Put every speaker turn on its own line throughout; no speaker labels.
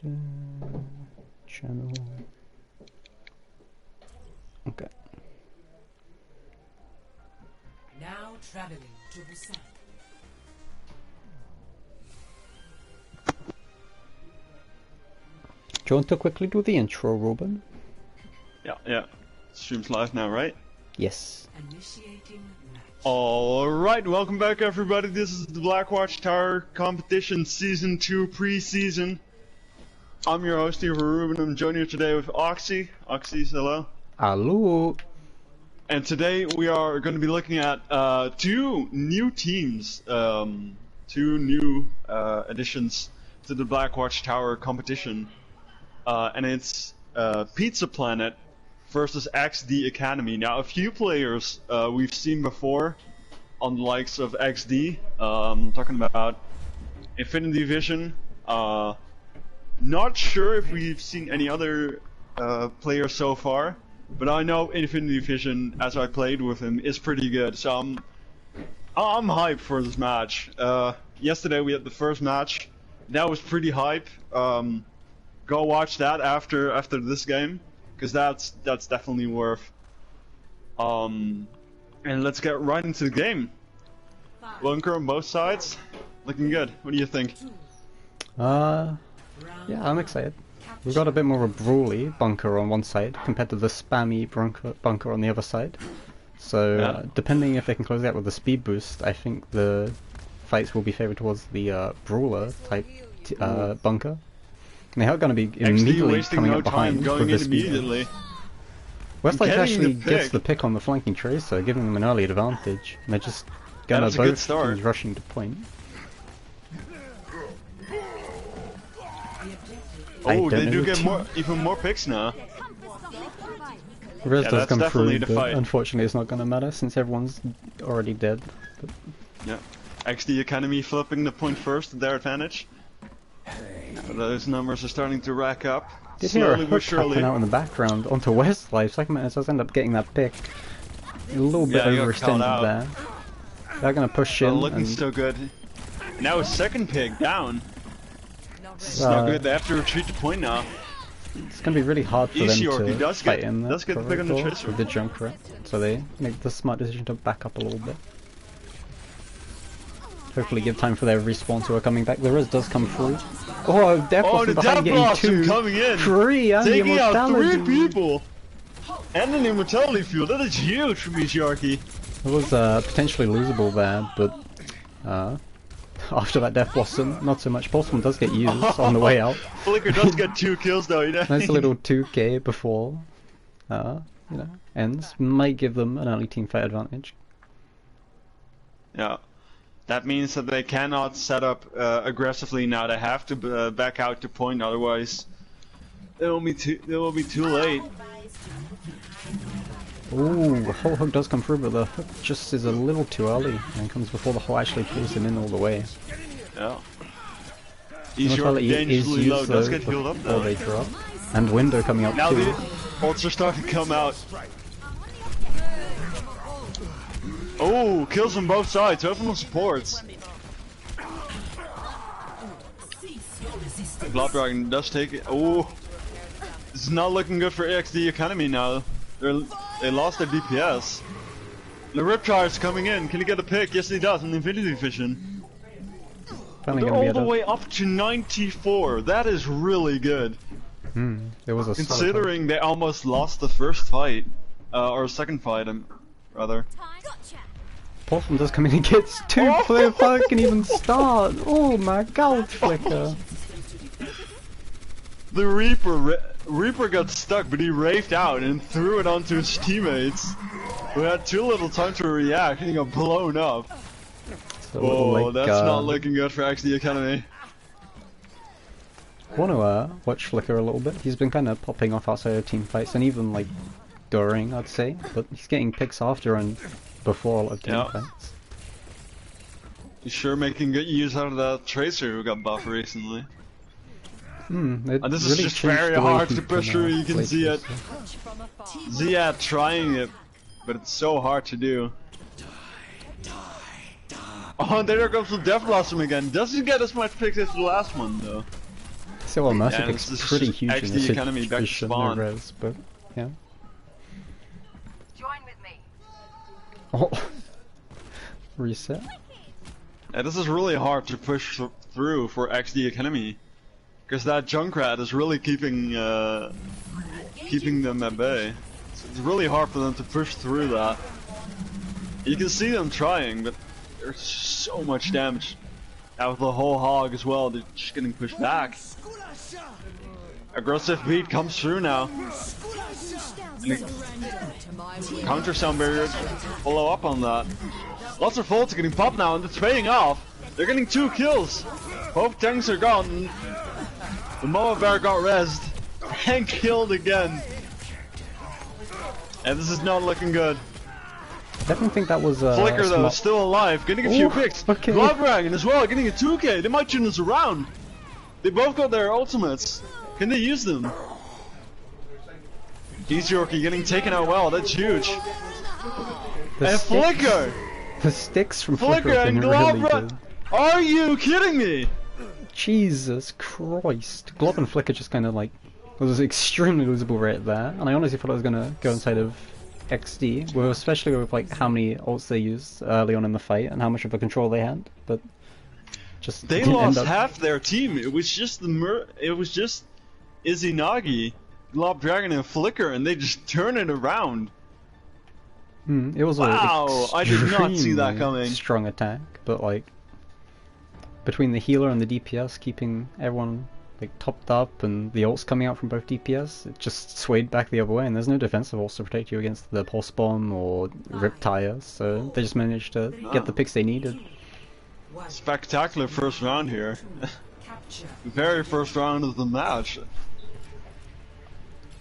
Channel. Okay.
Now traveling to Busan.
Do you want to quickly do the intro, Ruben?
Yeah. Stream's live now, right?
Yes.
Initiating match.
Alright, welcome back everybody. This is the Blackwatch Tower Competition Season 2 Pre-Season. I'm your host here, Ruben. I'm joined here today with Oxy. Oxy, hello.
Hello.
And today we are going to be looking at two new teams, two new additions to the Blackwatch Tower Competition. And it's Pizza Planet versus XD Academy. Now, a few players we've seen before on the likes of XD. Talking about Infinity Vision. Not sure if we've seen any other players so far, but I know Infinity Vision, as I played with him, is pretty good. So I'm hyped for this match. Yesterday we had the first match. That was pretty hype. Go watch that after this game, because that's definitely worth. And let's get right into the game. Bunker on both sides, looking good. What do you think?
Yeah, I'm excited. We've got a bit more of a brawly bunker on one side compared to the spammy bunker on the other side. So depending if they can close out with the speed boost, I think the fights will be favoured towards the brawler type bunker. And they are going to be immediately coming up behind with the speed boost. Westlife actually gets the pick on the flanking tracer, giving them an early advantage. And they're just going to both teams rushing to point.
Oh, they do get even more picks now.
Res does come through, but unfortunately it's not going to matter since everyone's already dead. But
yeah, XD Academy flipping the point first to their advantage. Those numbers are starting to rack up.
Did hear a hook happening out in the background onto Westlife. Second minute does end up getting that pick. A little bit overextended there. They're going to push in.
Looking so good. Now a second pick down. It's not good. They have to retreat to point now.
It's going to be really hard for them to fight in there
with
the Junkrat. So they make the smart decision to back up a little bit. Hopefully give time for their respawn who are coming back. The res does come through. Oh, Death Blossom behind getting two.
Coming in.
Three and
taking
the
out 3 people. And an immortality field. That is huge for Michiarki.
It was potentially losable there, but after that Death Blossom, not so much. Pulseman does get used on the way out.
Flicker does get 2 kills though, you know.
Nice little 2k before, ends. Might give them an early teamfight advantage.
Yeah. That means that they cannot set up aggressively now. They have to back out to point, otherwise it will be too late.
Ooh, the whole hook does come through, but the hook just is a little too early and comes before the whole actually pulls him in all the way.
Yeah. Dangerously low. Does get healed up though.
They drop. And window coming up
now
too.
The ults are starting to come out. Oh, kills on both sides. Overall supports. Blood Dragon does take it. Oh, this is not looking good for XD Academy now. They lost their DPS. The Riptide is coming in. Can he get a pick? Yes, he does. An Infinity Vision. They're all the way up to 94. That is really good.
It was a
considering they almost lost the first fight, or second fight, rather.
Possum does come in and gets 2 before it can even start. Oh my god, Flicker.
The Reaper got stuck, but he raved out and threw it onto his teammates, who had too little time to react and he got blown up. Oh, that's not looking good for XD Academy.
I want to watch Flicker a little bit. He's been kind of popping off outside of team fights and even like during, I'd say, but he's getting picks after and before a lot of team fights.
He's sure making good use out of that Tracer who got buffed recently. This is just very hard to push through. You can see it. Zia trying it, but it's so hard to do. Oh, and there comes the Death Blossom again. Doesn't get as much picks as the last one though.
So well, Mercy
Yeah,
Pick's
this is
pretty
just
huge in
XD
this
Academy back to
situation, no
spawn.
res, but yeah.
Join with me.
Oh. Reset.
Yeah, this is really hard to push through for XD Academy, because that Junkrat is really keeping them at bay. So it's really hard for them to push through that. You can see them trying, but there's so much damage. Out of the whole hog as well, they're just getting pushed back. Aggressive beat comes through now. And the counter sound barrier follow up on that. Lots of volts are getting popped now, and it's paying off. They're getting 2 kills. Both tanks are gone. The Mama Bear got rezzed and killed again. And this is not looking good.
I definitely think that was
Flicker though,
smart...
still alive, getting a few picks.
Okay.
Glove Dragon as well, getting a 2k. They might turn this around. They both got their ultimates. Can they use them? Easy Yorkie getting taken out well, that's huge. And Flicker!
The sticks from
Flicker
have
and
been
Glob
really good.
Are you kidding me?
Jesus Christ. Glob and Flicker just kind of like... It was extremely losable right there, and I honestly thought I was going to go inside of XD, well, especially with like how many ults they used early on in the fight and how much of a control they had, but just
they
didn't
lost
end up...
half their team. It was just Izanagi, Glob Dragon, and Flicker, and they just turn it around.
It was
wow, I did not see that coming.
Strong attack, but like between the healer and the DPS keeping everyone like topped up and the ults coming out from both DPS, it just swayed back the other way, and there's no defensive ults to protect you against the pulse bomb or Riptire, so they just managed to get the picks they needed.
Spectacular first round here. Very first round of the match.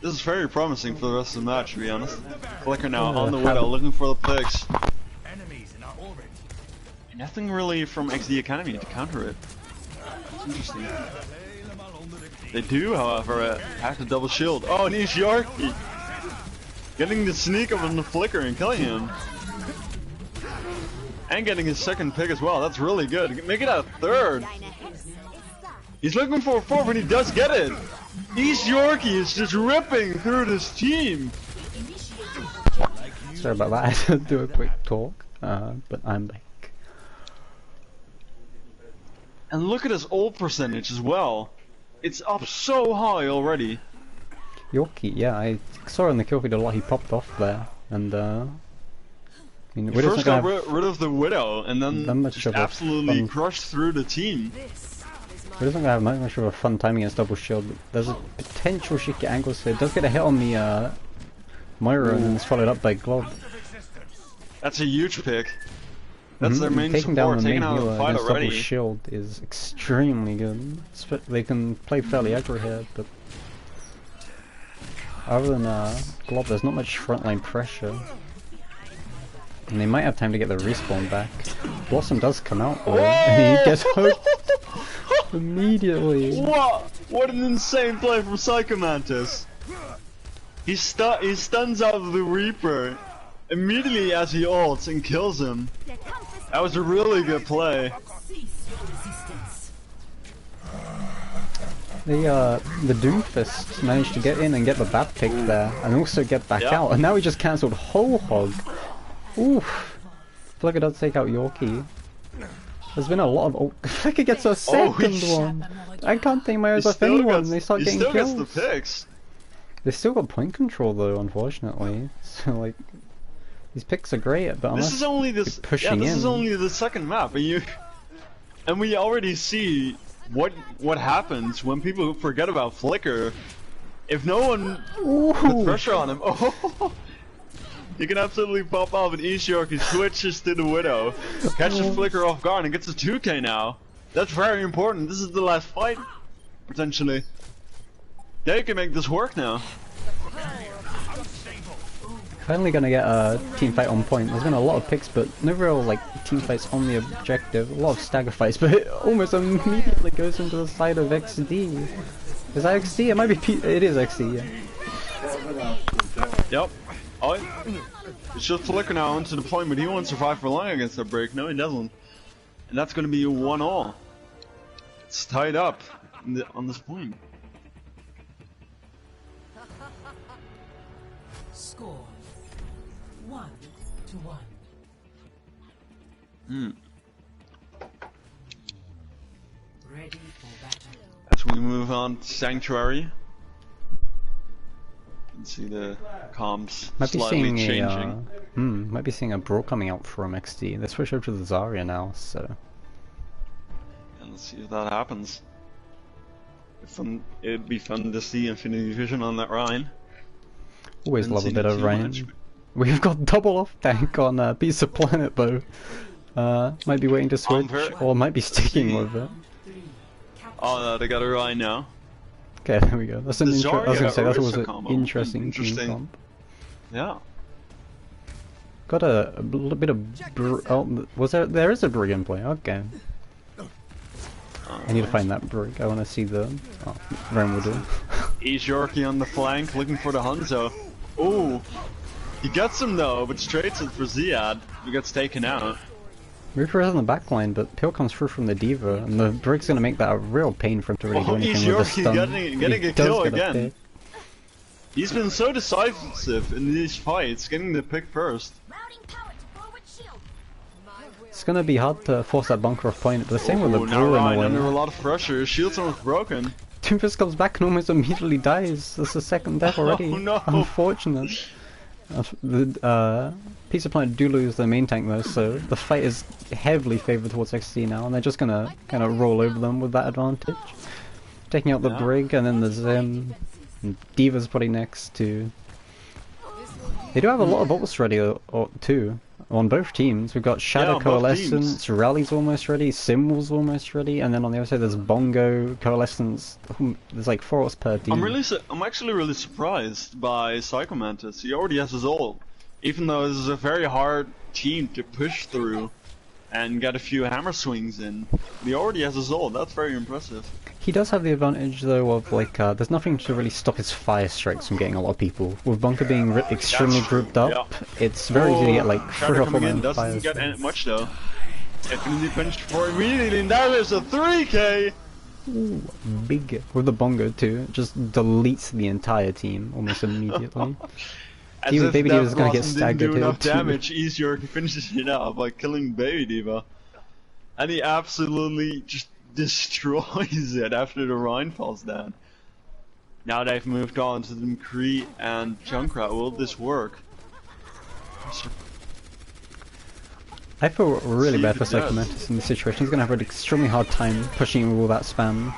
This is very promising for the rest of the match, to be honest. Flicker now on the Widow, looking for the picks. Nothing really from XD Academy to counter it. It's interesting. They do, however, have to double shield. Oh, and Yorkie getting the sneak up on the Flicker and killing him. And getting his second pick as well. That's really good. Make it a third. He's looking for a fourth, and he does get it. Yorkie is just ripping through this team.
Sorry about that, I had to do a quick talk, but I'm back.
And look at his ult percentage as well. It's up so high already.
Yorkie, yeah, I saw in the kill feed a lot he popped off there, and I mean,
he first got rid of the Widow, and then just absolutely crushed through the team.
He doesn't have much of a fun time against double shield, but there's a potential she can get angles, so it does get a hit on the Moira, and then it's followed up by Glob.
That's a huge pick. That's their main
taking
support,
down the
taking
main
out
healer
the fight
against
already.
double shield is extremely good. They can play fairly aggro here, but other than Glob, there's not much frontline pressure. And they might have time to get the respawn back. Blossom does come out though, and he gets hooked immediately.
What an insane play from Psychomantis. He stuns out the Reaper immediately as he ults and kills him. That was a really good play.
The Doomfist managed to get in and get the bat pick there, and also get back out, and now he just cancelled whole hog. Oof. Flicker does take out Yorkie. There's been a lot of... Oh, Flicker gets a second one! I can't take my eyes off anyone, they start getting kills.
He still gets the picks.
They still got point control though, unfortunately. So like... These picks are great, but
this is only this is only the second map, and we already see what happens when people forget about Flicker. If no one puts pressure on him, he can absolutely pop off, and Yorkie switches to the Widow, catches Flicker off guard, and gets a 2k now. That's very important. This is the last fight, potentially. They can make this work now.
Finally gonna get a team fight on point. There's been a lot of picks, but no real like team fights on the objective. A lot of stagger fights, but it almost immediately goes into the side of XD. Is that XD? It might be it is XD, yeah.
Yep. Oh, it's just Flicker now into the point, but he won't survive for long against that break. No, he doesn't. And that's gonna be a 1-all. It's tied up. on this point.
Score 1-1. Ready for battle.
As we move on to Sanctuary, you can see the comms
Might be
slightly
seeing
changing.
might be seeing a brawl coming out from XD. They switched over to the Zarya now, so
And let's see if that happens. It'd be fun to see Infinity Vision on that Rhine.
always
Haven't
love a
seen
bit
it
of
too
Rain.
much.
We've got double off tank on Pizza Planet though. Might be waiting to switch, or might be sticking with it.
Oh no, they got a Rhine now.
Okay, there we go. That's an
The
I was gonna say
Zarya
that was
Orisa
an
combo.
interesting team
Interesting.
comp.
Yeah.
Got a little bit of oh, was there is a brig in play, okay. I need to find that brig, I wanna see the Ren will do.
He's Yorkie on the flank, looking for the Hanzo. Ooh, he gets him though, but straight to for Ziad, who gets taken out.
Reaper is on the back line, but Peel comes through from the Diva, and the brig's gonna make that a real pain for him to really do anything with the
He's
stun.
getting
He
a
does
kill
get
again.
pick.
He's been so decisive in these fights, getting the pick first.
It's gonna be hard to force that bunker off point, but the same with the
Ooh, now
Brew in
Ryan
a
under a
way.
lot of pressure, his shield's almost broken.
Doomfist comes back and almost immediately dies. That's the second death already.
Oh, no.
Unfortunate. The Pizza Planet do lose their main tank though, so the fight is heavily favoured towards XD now, and they're just gonna kind of roll over them with that advantage. Taking out the
Yeah.
Brig, and then the Zim. And Diva's probably next to... They do have a lot of ults ready too, on both teams. We've got Shadow
on both
Coalescence, Rally's almost ready, Simwell's almost ready, and then on the other side there's Bongo, Coalescence. There's like 4 ults per team.
I'm actually really surprised by Psychomantis. He already has his ult, even though this is a very hard team to push through and get a few hammer swings in. He already has his ult. That's very impressive.
He does have the advantage though of like, there's nothing to really stop his fire strikes from getting a lot of people. With Bunker being extremely
That's true,
grouped up,
yeah.
it's very easy to get like
Shadow
3 or 4
coming in
men
doesn't
fire
get
strikes.
much though. Infinity punished for immediately, and now there's a 3k!
Ooh, big with the Bongo too. It just deletes the entire team almost immediately.
As
Even
if
Baby Diva's gonna get
Blossom
staggered
didn't do
here
enough
too.
damage, easier he finishes it out by killing Baby Diva. And he absolutely just destroys it after the Rhine falls down. Now they've moved on to the McCree and Junkrat. Will this work?
I feel really
See
bad
if
for
it does.
Psychomantis in this situation. He's gonna have an extremely hard time pushing with all that spam.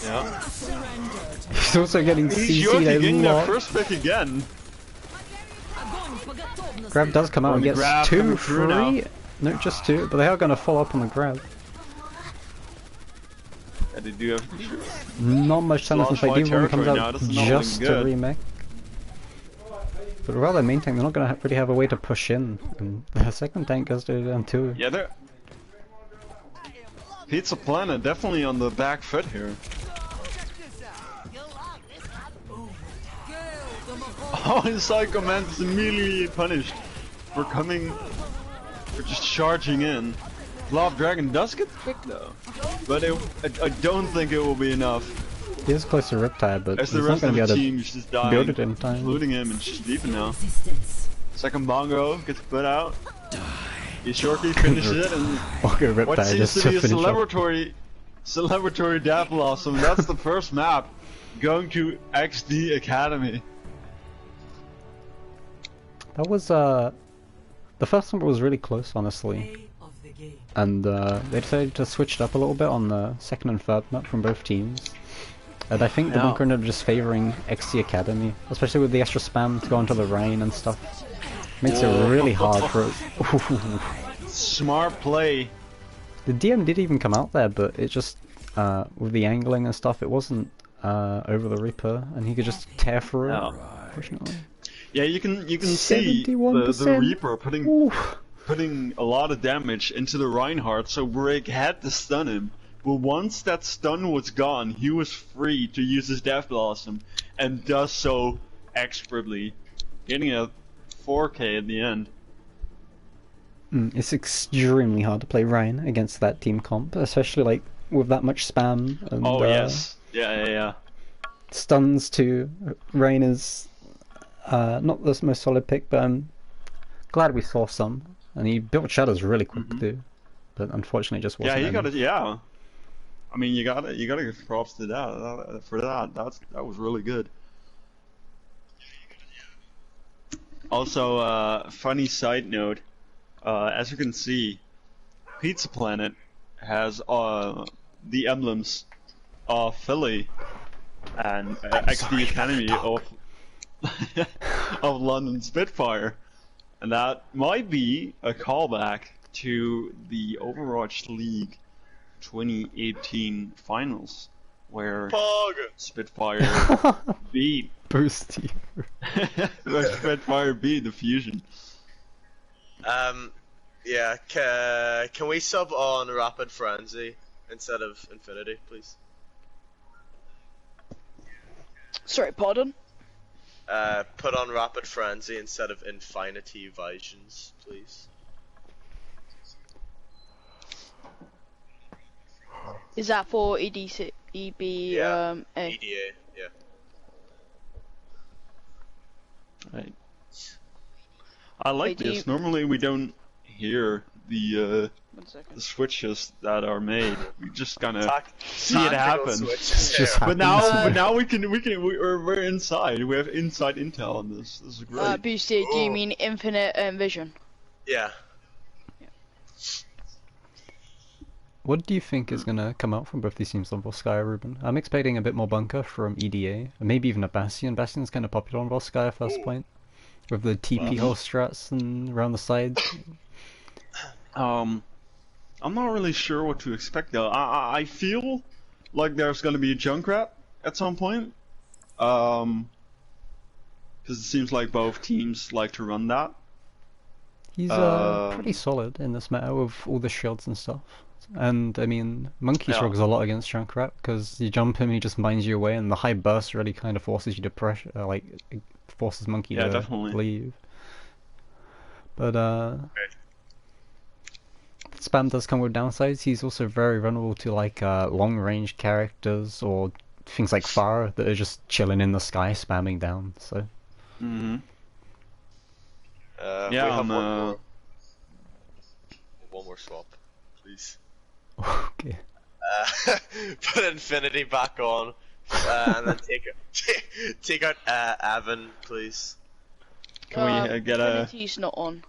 Yeah.
He's also getting
He's
CC'd a
getting their
lot.
first pick again.
Grab does come out and
the
gets
grab
2,
coming through now.
3. No, just 2, but they are gonna follow up on the grab.
Yeah, they do have
Not much time left in
Lost
fight.
white
Diva comes
territory
out
now, this is not
just
looking
to
good.
remake. But rather their main tank, they're not gonna really have a way to push in. And the second tank goes to down too.
Yeah, they're... Pizza Planet definitely on the back foot here. Oh, and Psycho Mantis immediately punished for just charging in. Love Dragon does get picked though, but I don't think it will be enough.
He is close to Riptide, but
As
he's
the
not
rest
gonna
of
be
the
able to
team is just dying,
build it in time.
including him, and just leaving now.
Resistance.
Second Bongo gets put out. Ishorki finishes it, and
Okay,
what
Riptide
seems
just
to
to
be a
finish off.
celebratory Death Blossom. That's the first map going to XD Academy.
That was the first one was really close, honestly.
Play of the game.
And they decided to switch it up a little bit on the second and third map from both teams. And I think the
Yeah.
bunker ended up just favouring XC Academy, especially with the extra spam to go onto the Rhine and stuff. Makes it really hard for it.
Smart play.
The DM did even come out there, but it just, with the angling and stuff, it wasn't over the Reaper, and he could just tear through it,
No.
unfortunately.
Yeah, you can see the
71%.
Reaper putting a lot of damage into the Reinhardt, so Brig had to stun him. But once that stun was gone, he was free to use his Death Blossom, and does so expertly, getting a 4k at the end.
It's extremely hard to play Rhine against that team comp, especially like with that much spam and
Oh yes, yeah.
stuns too. Rain is not the most solid pick, but I'm glad we saw some. And he built shadows really quick too, but unfortunately it just
Yeah,
wasn't
he got
enough.
it. Yeah, I mean you gotta give props to that for that. That was really good. Also, funny side note, as you can see, Pizza Planet has the emblems of Philly and XD Academy of of London Spitfire, and that might be a callback to the Overwatch League 2018 finals, where
Pog!
Spitfire beat
Boosty.
where Spitfire beat the Fusion.
Yeah, can we sub on Rapid Frenzy instead of Infinity, please?
Sorry, pardon?
Put on Rapid Frenzy instead of Infinity Visions, please.
Is that for EDC, EB,
Yeah,
A?
EDA, yeah.
Right. I like
Wait, do
this.
you-
Normally we don't hear the
1 second.
switches that are made. We just kind of see it
Tactical
happen.
switches
Just
here.
But now,
happens.
we're inside. We have inside intel on this. This is great.
Boosty, do you
Oh.
mean infinite vision?
Yeah.
What do you think is gonna come out from both these teams on Volskaya, Ruben? I'm expecting a bit more bunker from EDA, and maybe even a Bastion. Bastion's kind of popular on Volskaya first point, with the TP hole strats and around the sides.
I'm not really sure what to expect though. I feel like there's gonna be a Junkrat at some point. Because it seems like both teams like to run that.
He's pretty solid in this meta with all the shields and stuff. And I mean, Monkey
Yeah.
struggles a lot against Junkrat because you jump him, he just mines you away, and the high burst really kind of forces you to pressure, like it forces Monkey
Yeah,
to
definitely.
leave. But spam does come with downsides. He's also very vulnerable to like long range characters or things like Pharah that are just chilling in the sky spamming down. So
Mm-hmm.
We
Yeah,
have one more swap, please.
okay.
Put Infinity back on, and then take out Avon, please.
Can we get a?
Infinity's not on.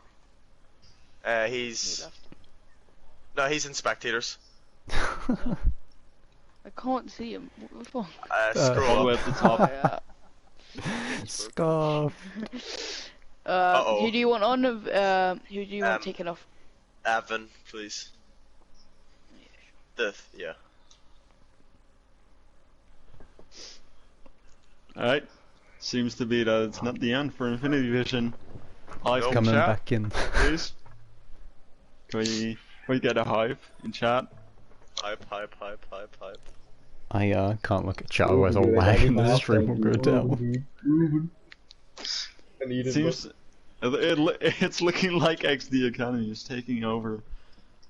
He's in spectators.
I can't see him. What the fuck?
All the
Scroll
way
up.
at the top.
Scarf.
Uh-oh.
Who do you want on? Who do you want taken off?
Avon, please. Yeah.
Alright. Seems to be that it's not the end for Infinity Vision. Hive in
Coming
chat,
back in.
please. Can we get a hive in chat?
Hype.
I can't look at chat, otherwise I'll lag and the stream will go down.
Seems it's looking like XD Academy is taking over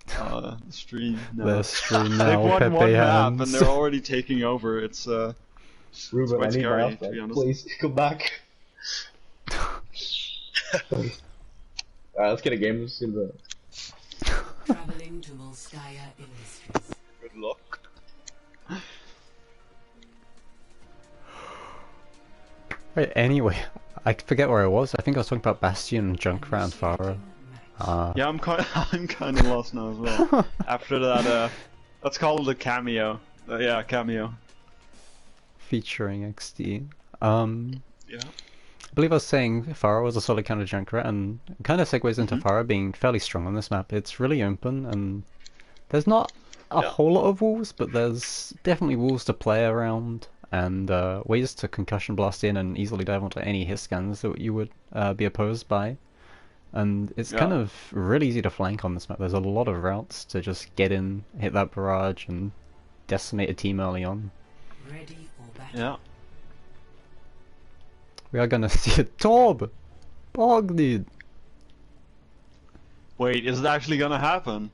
the stream now.
The stream
They've
now,
won
Pepe
one map and
hands.
they're already taking over. It's
Ruben,
quite
I need
scary,
my
to be
outfit.
honest.
Please come back. Alright, let's get a game. Let's see the.
Traveling to Volskaya Industries.
Good luck.
Right, anyway, I forget where I was. I think I was talking about Bastion, Junkrat, and Pharah.
Yeah, I'm kind of lost now as well. After that, let's call it a cameo. Yeah, cameo.
Featuring XD.
Yeah.
I believe I was saying Pharah was a solid counter Junkrat, and it kind of segues into Pharah being fairly strong on this map. It's really open, and there's not a whole lot of walls, but there's definitely walls to play around, and ways to concussion blast in and easily dive onto any hit scans that you would be opposed by. And it's kind of really easy to flank on this map. There's a lot of routes to just get in, hit that barrage, and decimate a team early on.
Ready for battle.
Yeah.
We are gonna see a Torb! Bog, dude!
Wait, is it actually gonna happen?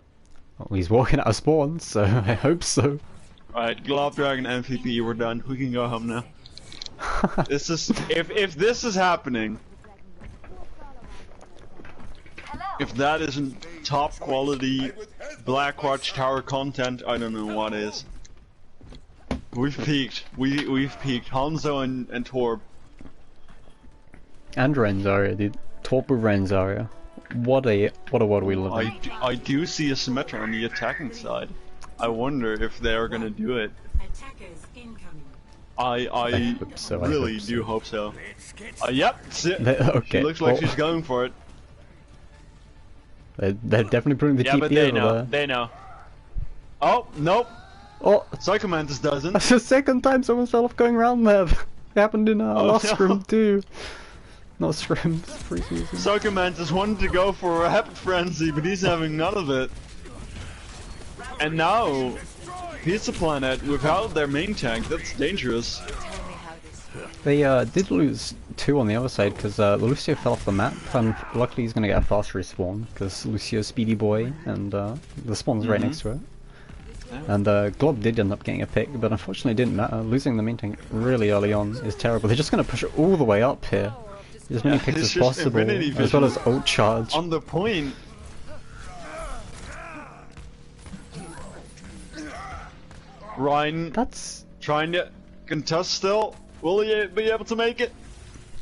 Well, he's walking out of spawn, so I hope so.
Alright, Glob Dragon MVP, we're done. We can go home now. This is if this is happening, if that isn't top quality Black Watchtower content, I don't know what is. We've peaked. We've peaked. Hanzo and Torb.
And Renzaria, dude. Torp with Renzaria. What a world we live in.
I do see a Symmetra on the attacking side. I wonder if they are gonna do it.
Attackers incoming.
I
hope so,
really do hope so. Yep,
Okay,
she looks like she's going for it.
They're definitely putting the
Yeah,
TP
but they
over
know.
there.
They know. Oh, nope.
Oh,
Psychomantis doesn't.
that's the second time someone fell off going around there. It happened in our last
no.
scrim too. Not scrims, preseason.
Psychomantis wanted to go for a Rapid Frenzy, but he's having none of it. And now, Pizza Planet without their main tank, that's dangerous.
They did lose 2 on the other side because Lucio fell off the map, and luckily he's gonna get a fast respawn because Lucio's speedy boy, and the spawn's right next to it. And Glob did end up getting a pick, but unfortunately it didn't matter. Losing the main tank really early on is terrible. They're just gonna push it all the way up here. As many picks as
just
possible,
Infinity
as well
Vision
as ult charge.
on the point. Ryan
That's...
trying to contest still. Will he be able to make it?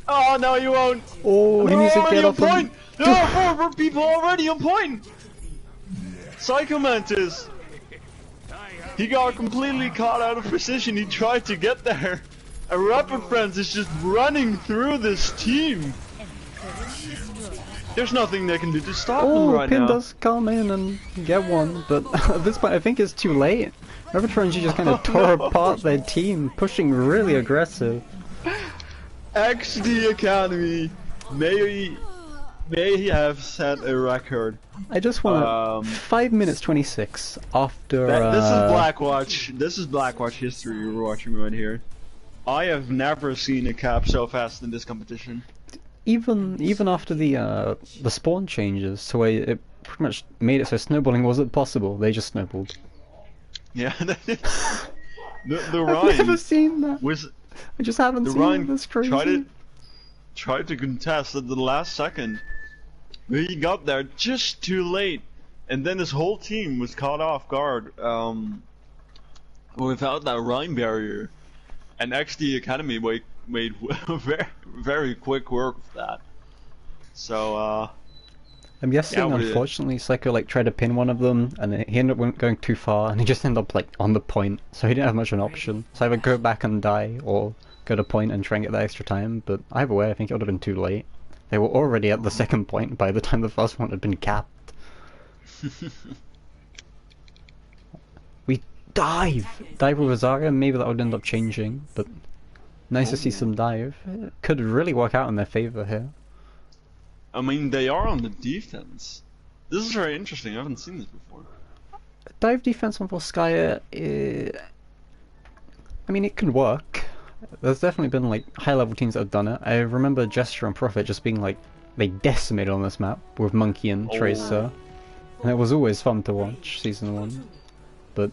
Oh no, you won't.
Oh, he needs to
Already
get
on
up and...
point. No, more people already on point. Psychomantis. He got completely caught out of position. He tried to get there. And Rapid Friends is just running through this team. There's nothing they can do to stop them
Oh,
right
Pin
now.
does come in and get one, but at this point I think it's too late. Rapid Frenzy just kind of tore apart their team, pushing really aggressive.
XD Academy may have set a record.
I just want 5 minutes 26 after...
This is Blackwatch. This is Blackwatch history you're watching right here. I have never seen a cap so fast in this competition.
Even after the spawn changes, so it pretty much made it so snowballing wasn't possible. They just snowballed.
Yeah, the
I've
Ryan
never seen that.
was
I just haven't
the
seen
Ryan
it. That's crazy.
tried to contest at the last second. But he got there just too late, and then his whole team was caught off guard without that Rhine barrier. And XD Academy made very, very quick work of that. So,
I'm guessing,
yeah,
unfortunately, Psycho like tried to pin one of them, and he ended up going too far, and he just ended up like on the point, so he didn't have much of an option. So either go back and die, or go to point and try and get that extra time. But either way, I think it would have been too late. They were already at the second point by the time the first one had been capped. We dive with Azaria. Maybe that would end up changing, but nice to see some dive. It could really work out in their favor here.
I mean, they are on the defense. This is very interesting. I haven't seen this before.
Dive defense on Volskaya, I mean, it can work. There's definitely been like high-level teams that have done it. I remember Gesture and Prophet just being like, they decimated on this map with Monkey and Tracer. And it was always fun to watch, Season 1. But,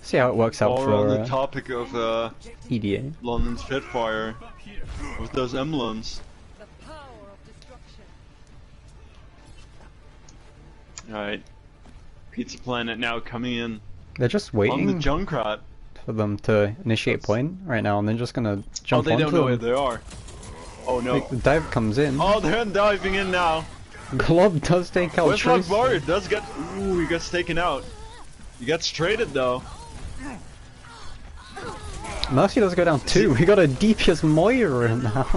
see how it works out
While
for
we're on the topic of
EDA.
London Spitfire, with those emblems. Alright. Pizza Planet now coming in
They're just
on the
waiting
Junkrat.
for them to initiate point right now, and they're just gonna jump
Oh, they
onto
don't know where
them.
they are. Oh no.
Like, the dive comes in.
Oh, they're diving in now.
Glob does take out
Westlock
Tracer.
Warrior does get. Ooh, he gets taken out. He gets traded though.
Mercy does go down too. We got a DPS Moira now.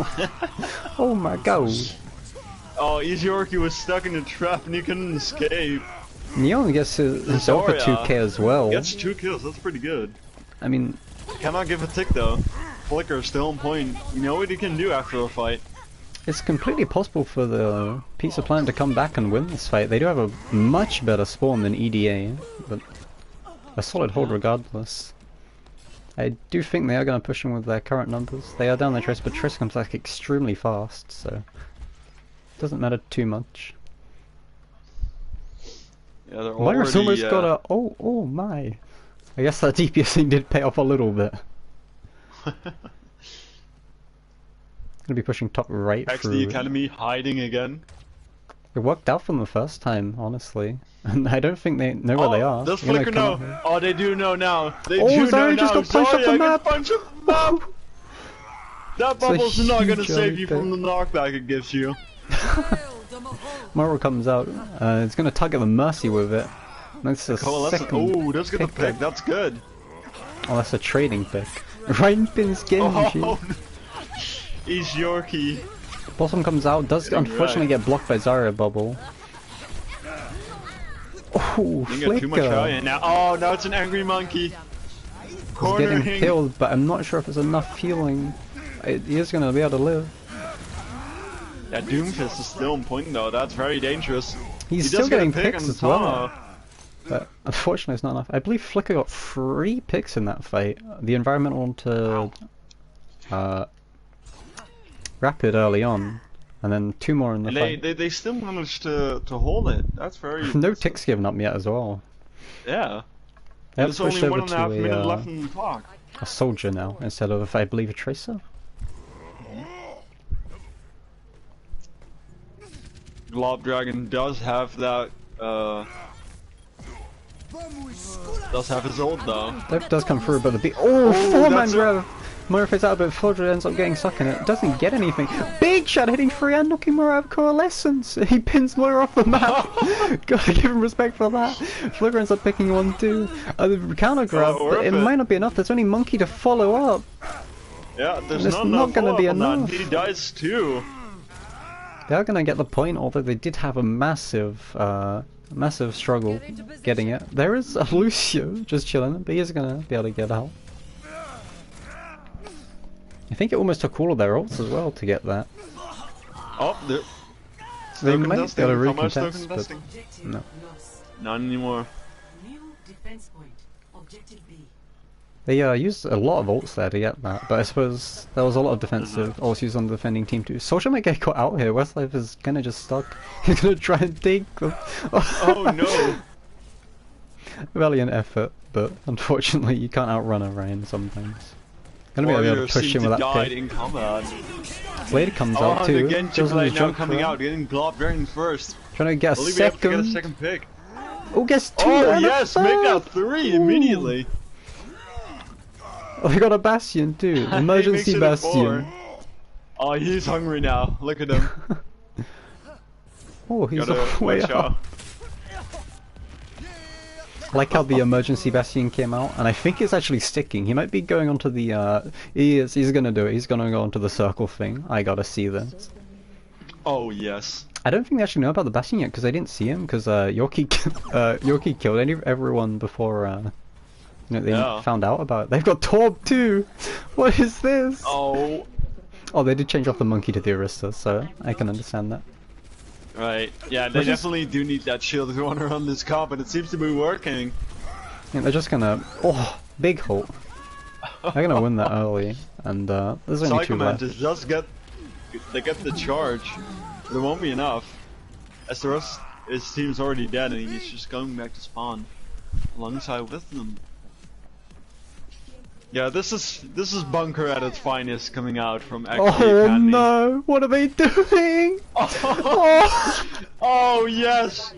Oh my god.
Oh, Easy Orky was stuck in a trap and he couldn't escape.
Neon gets himself a
Zarya
2k as well.
Gets 2 kills, that's pretty good.
I mean,
Cannot give a tick though. Flicker still on point. You know what he can do after a fight.
it's completely possible for the Pizza Planet to come back and win this fight. They do have a much better spawn than EDA, but a solid hold regardless. I do think they are going to push them with their current numbers. They are down their Triss, but Triss comes back extremely fast, so it doesn't matter too much.
Yeah, they're
Myra's
already,
almost got a... Oh my. I guess that DPS thing did pay off a little bit. Gonna be pushing top right
Back to
through.
the academy, hiding again.
It worked out from the first time, honestly. And I don't think they know where they are.
Does
They're gonna
Flicker
come
know?
up here.
Oh, they do know now. They
Oh,
do
Zarya
know
just
now.
got punched off the
Zarya
map.
got punched off the map. That
a
bubble's not gonna
huge
save you
early
from the knockback it gives you.
Myra comes out. It's gonna target the Mercy with it. That's a second.
Oh, that's gonna
pick.
pick. That's good.
Oh, that's a trading pick. Rainpin's Genji.
Oh, he's Yorkie.
Blossom comes out, does unfortunately get blocked by Zarya Bubble. Oh,
You got too much
Flicker.
value now. Oh, now it's an angry monkey.
He's
Cornering.
getting killed, but I'm not sure if it's enough healing. He is gonna be able to live.
Yeah, Doomfist is still on point though. That's very dangerous.
He's
He
still
does get a
getting
pick
picks
on
as well.
Tama.
But unfortunately, it's not enough. I believe Flicker got 3 picks in that fight. The environmental to Rapid early on, and then 2 more in the
And
fight.
they still managed to hold it. That's very
No
impressive.
ticks given up yet as well.
Yeah.
They have
There's
switched
only
over
1.5 minutes
to
left on the clock.
a soldier now instead of, I believe, a tracer.
Glob Dragon does have that. Does have his ult though.
That does come through, but the big four-man
that's it.
grab. Myra fades out, but Fodra ends up getting stuck in it. Doesn't get anything. Big shot hitting free and knocking Myra out of coalescence. He pins Myra off the map. Gotta give him respect for that. Flicker ends up picking 1-2. The counter grab,
worth
but it
it.
might not be enough. There's only Monkey to follow up.
Yeah, there's
It's
not
not gonna be
follow-up on
enough.
that. He dies too.
They are gonna get the point, although they did have a massive struggle getting it. There is a Lucio just chilling, but he's gonna be able to get out. I think it almost took all of their ults as well to get that.
Oh, they're
They
still
might be
contesting.
able to
How much still
recontest, but
contesting?
Objective
no.
lost.
Not anymore.
New defense point. Objective B.
They used a lot of ults there to get that, but I suppose there was a lot of defensive ults used on the defending team too. Soldier might get caught out here. Westlife is kinda just stuck. He's gonna try and dig them.
Oh no!
Valiant effort, but unfortunately you can't outrun a Ryan sometimes. Gonna be able
Warriors
to push
seem
him with
to
that
died
pick.
in combat.
Blade comes
Oh,
out
the
too.
Genji
Goes on
Blade
his
now
jump
coming
throw.
out, getting Glob Dragon first.
Trying to get a
Will he be able to get a
second.
second pick?
Oh, gets 2
Oh
and a
yes, make that
third.
3
Ooh.
immediately.
Oh, he got a Bastion too.
He makes
Emergency
it a
Bastion.
4. Oh, he's hungry now. Look at him.
Oh, he's
Gotta
way
watch
up.
out.
I like how the emergency Bastion came out, and I think it's actually sticking. He might be going onto the, he's gonna do it. He's gonna go onto the circle thing. I gotta see this.
Oh yes.
I don't think they actually know about the Bastion yet, because I didn't see him, because, Yorkie killed everyone before, they
Yeah.
found out about it. They've got Torb too! What is this?
Oh.
Oh, they did change off the monkey to the Arista, so I can understand that.
Right. Yeah, they
Which is-
definitely do need that shield if you want to run this comp, and it seems to be working.
Yeah, they're just gonna... Oh, big hope. They're gonna win that early, and there's only 2 left.
Psychomantis just get the charge. There won't be enough. As the rest his team's already dead and he's just going back to spawn alongside with them. Yeah, this is Bunker at its finest coming out from Eccs
Oh
Academy.
no! What are they doing? Oh,
Oh yes!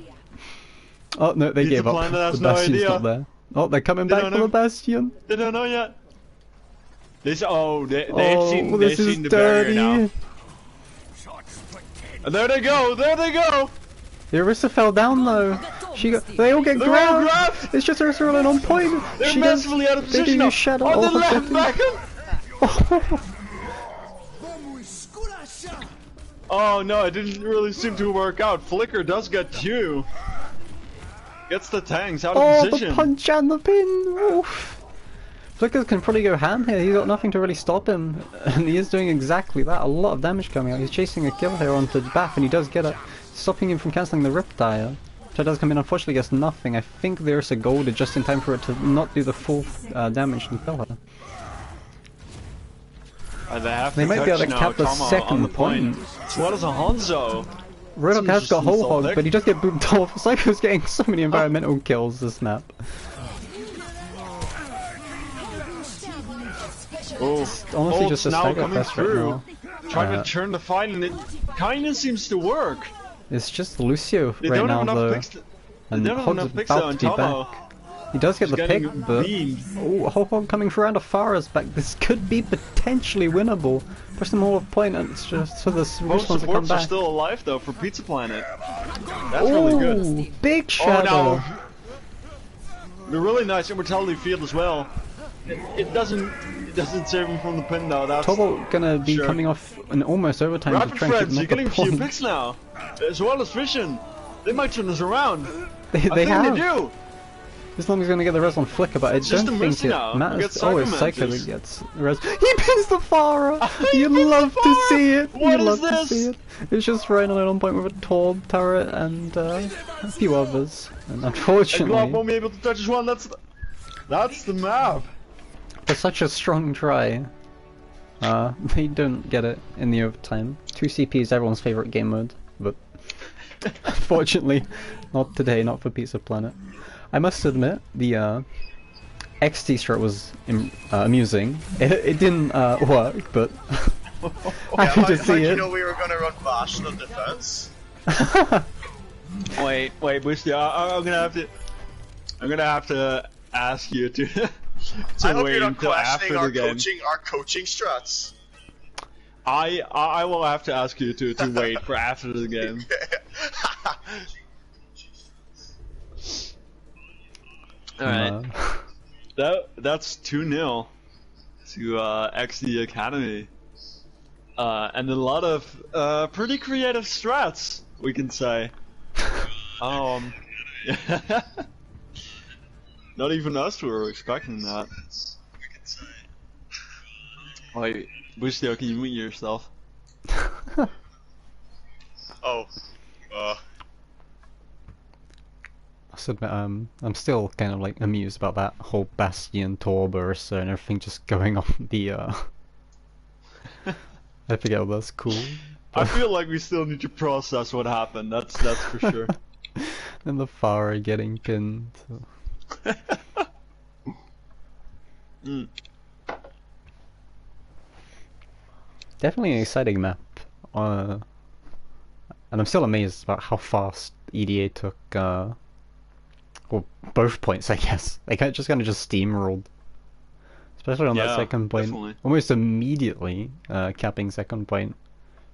oh no, they
He's
gave
the
up.
planet that has
The
no
Bastion's
idea.
not there. Oh, they're coming
They
back
don't
for
know.
the Bastion.
They don't know yet. They've
Oh,
seen
this is
the barrier now.
dirty.
And there they go! There they go!
The Arista fell down though. They all get
They're all
grabbed.
grabbed!
It's just Arista rolling on point.
They're
She does-
massively out of
they
position
do
now.
shadow.
On the
Oh,
left back him! Oh no, it didn't really seem to work out. Flicker does get 2. Gets the tanks out of
Oh, the
position.
punch and the pin! Oof. Flicker can probably go ham here, he's got nothing to really stop him. And he is doing exactly that, a lot of damage coming out. He's chasing a kill here onto Bath and he does get it. Stopping him from cancelling the Riptire. Which does come in, unfortunately gets nothing. I think there's a gold just in time for it to not do the full damage and kill her.
They have
They
to
might be able
touch
to
now,
cap the
Tama on
second
the point.
point.
What is a Hanzo?
Roadhog has got Whole Hog,
nostalgic.
but he does get booped off. Psycho's getting so many environmental kills this map.
Oh,
Honestly, just a
now
Psycho
coming
fest right
through.
now.
Trying to turn the fight, and it kinda seems to work.
It's just Lucio
They
right
don't
now
have enough
though.
picks. They
And
don't have
Hog's
enough picks though,
about
and
to be
Tomo.
back. He does get
He's
the pick,
getting
but
beamed.
oh, Whole Hog coming through and Afara's back. This could be potentially winnable. Push them all off point, and it's just so this
Both
response to come
supports are
back.
still alive though for Pizza Planet. That's really good.
Ooh, big
Oh,
shadow.
now the really nice immortality field as well. It doesn't save him from the pin though. That's
Tobo gonna be
sure.
coming off an almost overtime to
Rapid
try and keep
Friends,
him
you're
at the
getting a few
point.
picks now, as well as Vision. They might turn this around.
They
I think
have.
they do.
As long as he's gonna get the res on Flicker, but I
It's just
don't
a
think
miss
it
now. We
matters.
get
Oh, it's
Psycho
Psycho that
Mantis.
gets the res. He pins the Farah!
He
You
pins the
love to
Farah!
see it!
What
You
is
love to
this?
see it! It's just Ryan on point with a Torb turret and a few others. And
And Glove
unfortunately,
won't be able to touch his one. That's the map.
for such a strong try, they don't get it in the overtime. 2 CP is everyone's favorite game mode, but unfortunately, not today, not for Pizza Planet. I must admit, the XT strat was amusing. It didn't work, but happy to see
You
it.
know we were gonna run Bastion on defense.
Wait, Boosty, I'm gonna have to ask you to
I hope
wait
you're not
until after
questioning
the game.
our coaching strats.
I will have to ask you to wait for after the game. Alright. That's 2-0 to XD Academy. And a lot of pretty creative strats, we can say. Not even us were expecting that. Wait, Bustio, can you mute yourself?
Oh.
I must admit, I'm still kind of like amused about that whole Bastion, Torburst, and everything just going on the I forget what that's cool.
I feel like we still need to process what happened, that's for sure.
And the Farah getting pinned.
Mm.
Definitely an exciting map. And I'm still amazed about how fast EDA took, well, both points, I guess. They just kind of steamrolled. Especially on that
Yeah,
second point.
definitely.
Almost immediately capping second point.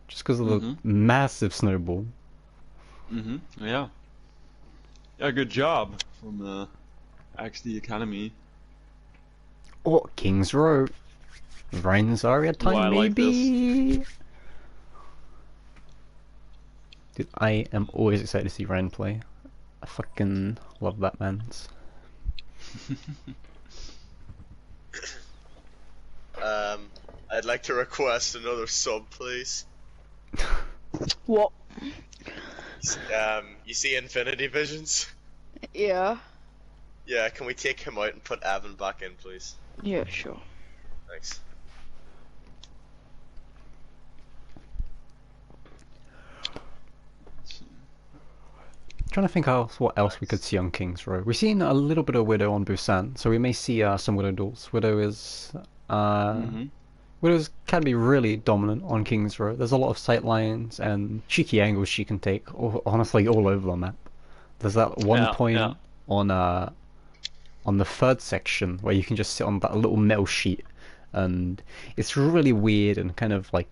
Just because of the massive snowball.
Yeah. Yeah, good job from XD Academy.
Oh, King's Row. Ryan's Aria time,
Oh, I like
maybe? Dude, I am always excited to see Ryan play. I fucking love that man's.
I'd like to request another sub, please.
What?
You see Infinity Visions?
Yeah.
Yeah, can we take him out and put Evan back in, please?
Yeah, sure.
Thanks.
Trying to think what else we could see on King's Row. We've seen a little bit of Widow on Busan, so we may see some Widow duels. Widow is Widows can be really dominant on King's Row. There's a lot of sight lines and cheeky angles she can take, honestly, all over the map. There's that one point on the third section where you can just sit on that little metal sheet, and it's really weird and kind of like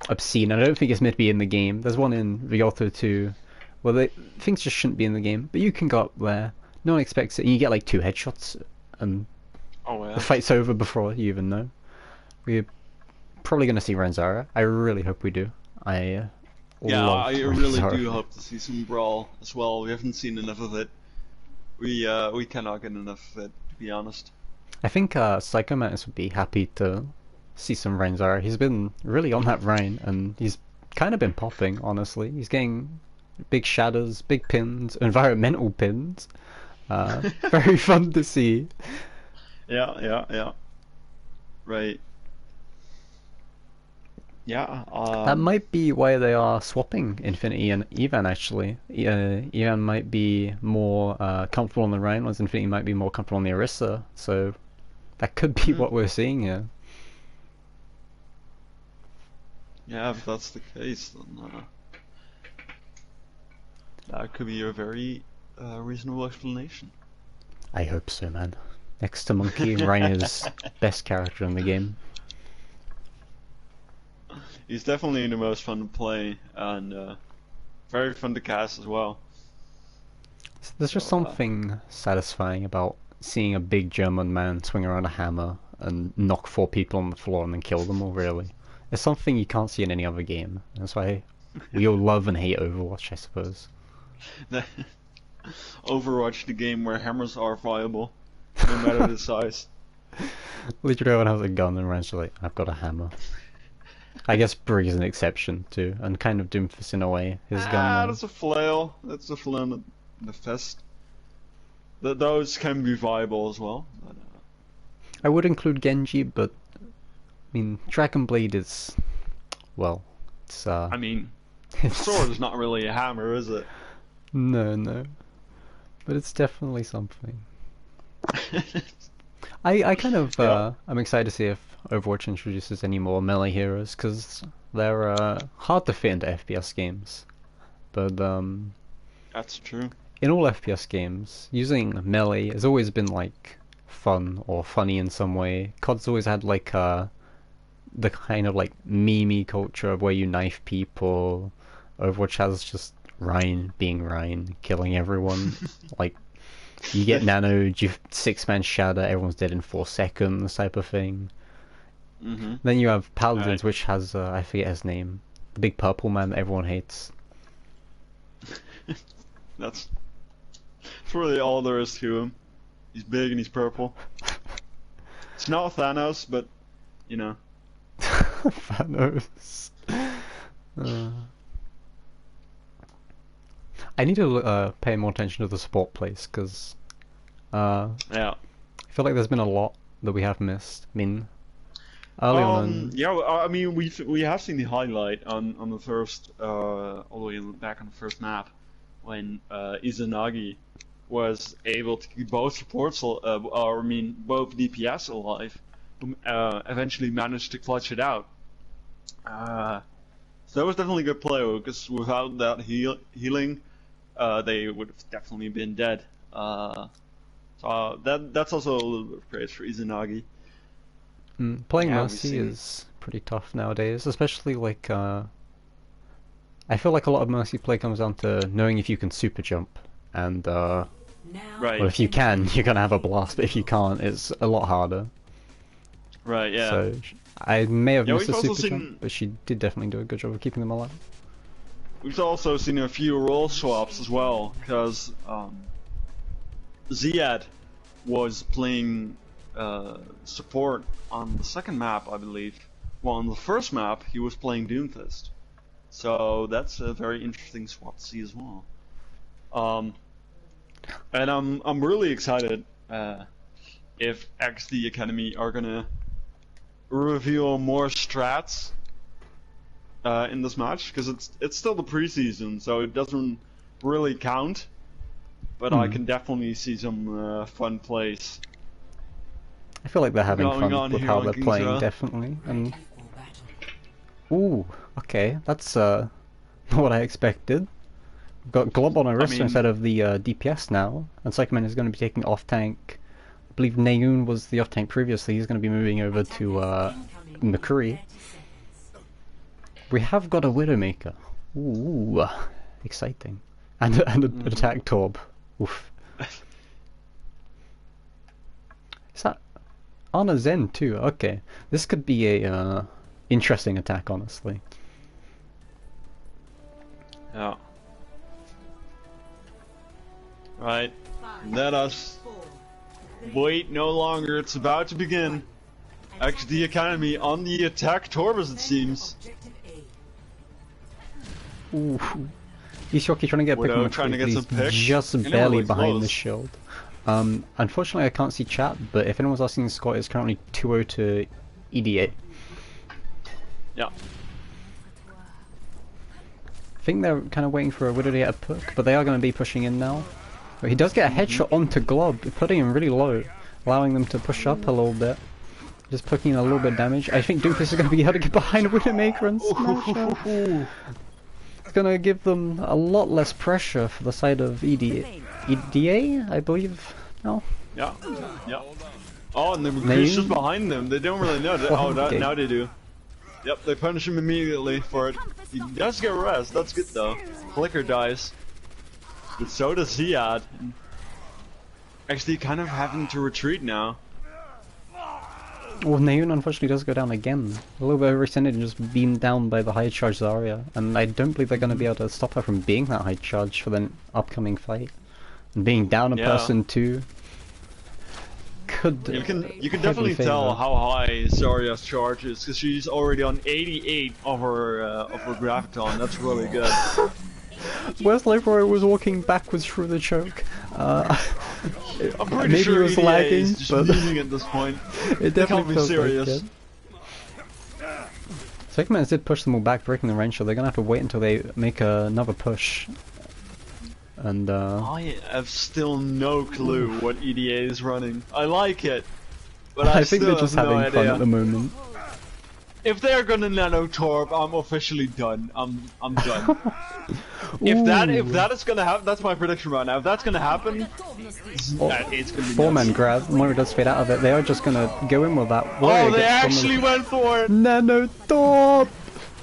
obscene. And I don't think it's meant to be in the game. There's one in Rialto 2 where things just shouldn't be in the game, but you can go up there, no one expects it, and you get like 2 headshots, and the fight's over before you even know. We're probably going to see Renzara. I really hope we do. I love
really
Renzara.
do hope to see some brawl as well. We haven't seen enough of it. We cannot get enough of it, to be honest.
I think Psycho Mantis would be happy to see some Renzara. He's been really on that Rhine, and he's kind of been popping, honestly. He's getting big shadows, big pins, environmental pins. Very fun to see.
Yeah. Right. Yeah.
That might be why they are swapping Infinity and Evan actually. Evan might be more comfortable on the Rhine, whereas Infinity might be more comfortable on the Orisa, so that could be what we're seeing here.
Yeah, if that's the case, then that could be a very reasonable explanation.
I hope so, man. Next to Monkey, Rhine is best character in the game.
He's definitely the most fun to play, and very fun to cast as well.
There's just something satisfying about seeing a big German man swing around a hammer and knock 4 people on the floor and then kill them all, really. It's something you can't see in any other game. That's why we all love and hate Overwatch, I suppose.
Overwatch, the game where hammers are viable, no matter the size.
Literally everyone has a gun and Ryan's like, I've got a hammer. I guess Brig's an exception too, and kind of Doomfist in a way. His gun.
That's a flail. That's a flail in the fist. Those can be viable as well. But,
I would include Genji, but I mean, Dragon Blade is, well, it's
I mean, sword is not really a hammer, is it?
No, but it's definitely something. I kind of I'm excited to see if Overwatch introduces any more melee heroes, because they're hard to fit into FPS games. But
That's true.
in all FPS games, using melee has always been like fun or funny in some way. COD's always had like the kind of like meme culture of where you knife people. Overwatch has just Ryan being Ryan, killing everyone. Like, you get nanoed, you 6-man shatter, everyone's dead in 4 seconds type of thing. Then you have Paladins, which has, I forget his name, the big purple man that everyone hates.
That's really all there is to him. He's big and he's purple. It's not Thanos, but, you know.
Thanos. I need to pay more attention to the support place, because
yeah.
I feel like there's been a lot that we have missed. I mean, early on.
Yeah, I mean, we have seen the highlight on the first, all the way back on the first map, when Izanagi was able to keep both supports, both DPS alive, who eventually managed to clutch it out. So that was definitely good play, because without that healing, they would have definitely been dead. So that's also a little bit of praise for Izanagi.
Playing Mercy is pretty tough nowadays, especially like I feel like a lot of Mercy play comes down to knowing if you can super jump, and
Right.
well, if you can, you're gonna have a blast, but if you can't, it's a lot harder.
Right, yeah.
So I may have missed
we've
a
also
super jump, but she did definitely do a good job of keeping them alive.
We've also seen a few role swaps as well, because Ziad was playing support on the second map, I believe. Well, on the first map, he was playing Doomfist. So that's a very interesting swap to see as well. And I'm really excited if XD Academy are gonna reveal more strats in this match, because it's still the preseason, so it doesn't really count. But I can definitely see some fun plays.
I feel like they're having
Going
fun
on
with
here
how
on
they're playing,
Kingsra.
definitely. And
Ready for battle.
ooh, okay, that's not what I expected. We've got Glob on Orisa
mean-
instead of the DPS now, and Psychoman is going to be taking off tank. I believe Nayoon was the off tank previously. He's going to be moving over to
Incoming
McCree.
30 seconds.
We have got a Widowmaker. Ooh, exciting. And an attack Torb. Oof. Is that Ana Zen too? Okay, this could be a interesting attack, honestly.
Yeah. Right. Let us wait no longer. It's about to begin. XD Academy on the attack Torbus, it seems.
Objective A.
Ooh. Ishoki trying to get a pick
Widow
on the
trying to
tree,
get
but
some
he's
picks.
just
And they're
barely
really
behind the
close.
shield. Unfortunately I can't see chat, but if anyone's asking, the score is currently 2-0 to EDA.
Yeah.
think they're kind of waiting for a Widow to get a puck, but they are going to be pushing in now. But he does get a headshot onto Glob, putting him really low, allowing them to push up a little bit. Just poking a little bit of damage. I think Doofus is going to be able to get behind Widowmaker and smash her. It's going to give them a lot less pressure for the side of EDA, I believe, now.
Yeah, yeah. Oh, and the recruit's just behind them. They don't really know. Now they do. Yep, they punish him immediately for it. He does get res, that's good though. Flicker dies. But so does he add. Actually kind of having to retreat now.
Well, Naeun unfortunately does go down again. A little bit overextended and just beamed down by the high charge Zarya. And I don't believe they're going to be able to stop her from being that high charge for the upcoming fight. And being down a person too. Could
you can definitely tell how high Zarya's charge is, because she's already on 88 of her graviton. That's really good.
Westlife Warrior was walking backwards through the choke.
I'm pretty
maybe
sure
he was
EDA
lagging,
is just
but
leaning at this point.
It definitely
can't be
feels like
serious.
it. Segments did push them all back, breaking the range, so they're gonna have to wait until they make another push. And
I have still no clue what EDA is running. I like it, but I
think
still
they're just
have no
having fun
idea.
at the moment.
If they're gonna nano torp, I'm officially done. I'm done. if that is gonna happen, that's my prediction right now. If that's gonna happen, it's gonna be
Four-man grab. Moira does fade out of it. They are just gonna go in with that. Warrior
Oh, they
gets
actually went for it.
Nano Thorpe!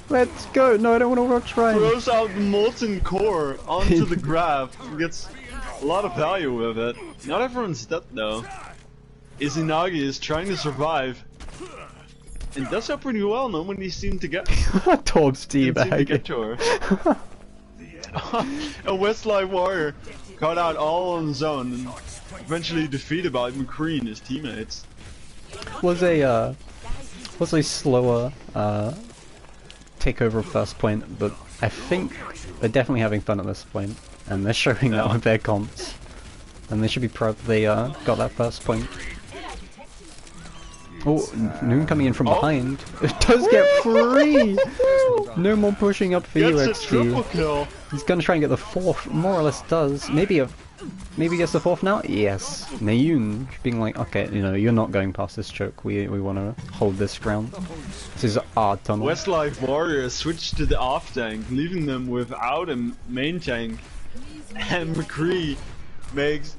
Let's go! No, I don't want to rock try.
Throws out the molten core onto the grab. Gets a lot of value with it. Not everyone's dead though. Izanagi is trying to survive. And does that pretty well. No one seemed to get
Torp's
to
teabag.
get to her. A Westlife Warrior caught out all on his own and eventually defeated by McCree and his teammates.
Was a slower takeover of first point, but I think they're definitely having fun at this point, and they're showing that with their comps. And they should be proud that they got that first point. Oh, Noon coming in from behind. It does get free! No more pushing up for you,
Gets a triple
XG.
kill.
He's gonna try and get the fourth, more or less does. Maybe gets the fourth now? Yes. Naeun being like, okay, you know, you're not going past this choke. We wanna hold this ground. This is our tunnel.
Westlife Warrior switched to the off tank, leaving them without a main tank. And McCree makes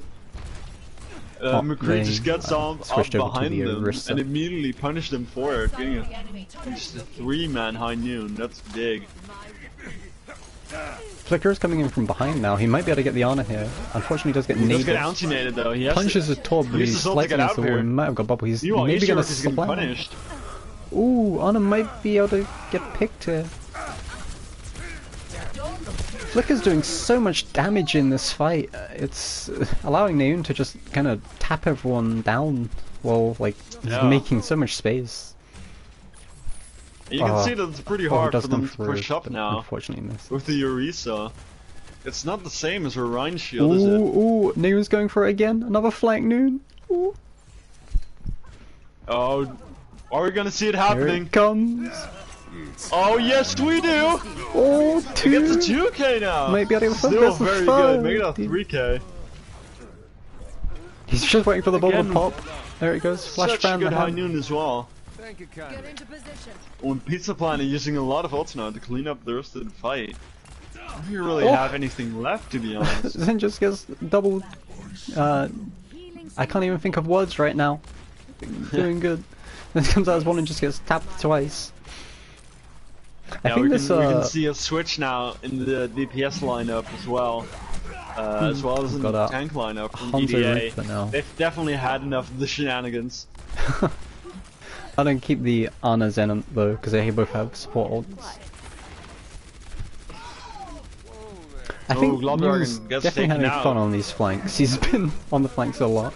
McCree just gets up behind them and immediately punished them for it, getting just a 3-man high noon. That's big.
Flicker's coming in from behind now. He might be able to get the honor here. Unfortunately, he does get
He does
naded.
get outenated though. He has
Punches a Torb, but he's slightly against the wall. He might have got bubble. He's maybe gonna
getting
slam.
punished.
Ooh, Honor might be able to get picked here. Flicker's doing so much damage in this fight. It's allowing Naeun to just kind of tap everyone down while like he's making so much space.
You can see that it's pretty hard for them to
through,
push up now.
Unfortunately, missed.
With the Orisa. It's not the same as her Rhine shield, is it?
Ooh, Naeun's going for it again. Another flank Noon. Ooh.
Oh, are we gonna see it happening?
Here it comes.
Oh yes, we do.
Oh,
It gets a 2K now.
Might be able to
Still very good. Make it a 3K.
He's just waiting for the ball to pop. There it goes. Flash
Such
fan.
good high noon as well.
Get into position.
When Pizza Planet using a lot of ults now to clean up the rest of the fight. I don't really have anything left, to be honest.
Zen just gets double. I can't even think of words right now. Doing good. Then comes out as one and just gets tapped twice. I think
we can see a switch now in the DPS lineup as well. As well as in the tank lineup from EDA. They've definitely had enough of the shenanigans.
I don't keep the Ana Zen though, because they both have support ults. I think Nu's definitely having fun on these flanks. He's been on the flanks a lot.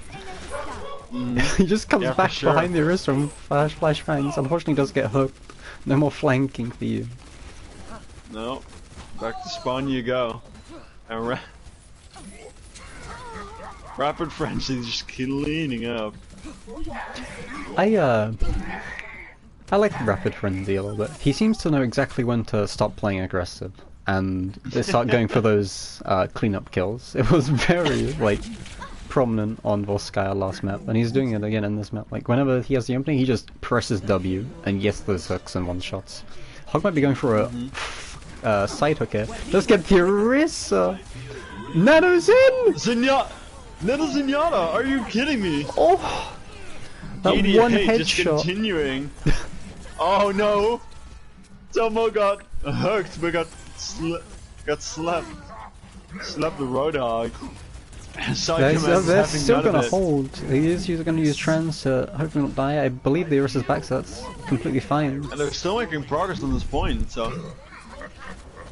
He just comes back behind the Orisa from flash fangs. Unfortunately, does get hooked. No more flanking for you.
No, back to spawn you go. And Rapid Frenzy just cleaning up.
I like Rapid Frenzy a little bit. He seems to know exactly when to stop playing aggressive. and they start going for those cleanup kills. It was very like prominent on Volskaya last map, and he's doing it again in this map. Like whenever he has the opening, he just presses W and gets those hooks and one shots. Hog might be going for a side hook here. Let's get the Orisa! Nano's in!
Nano Zenyatta, are you kidding me?
Oh! That
88
one
just
headshot.
continuing. Oh no! Tomo got hooked, but got slapped. Slapped the Roadhog.
They're still gonna hold. He is gonna use trans to hopefully not die. I believe the Orisa's back, so that's completely fine.
And they're still making progress on this point, so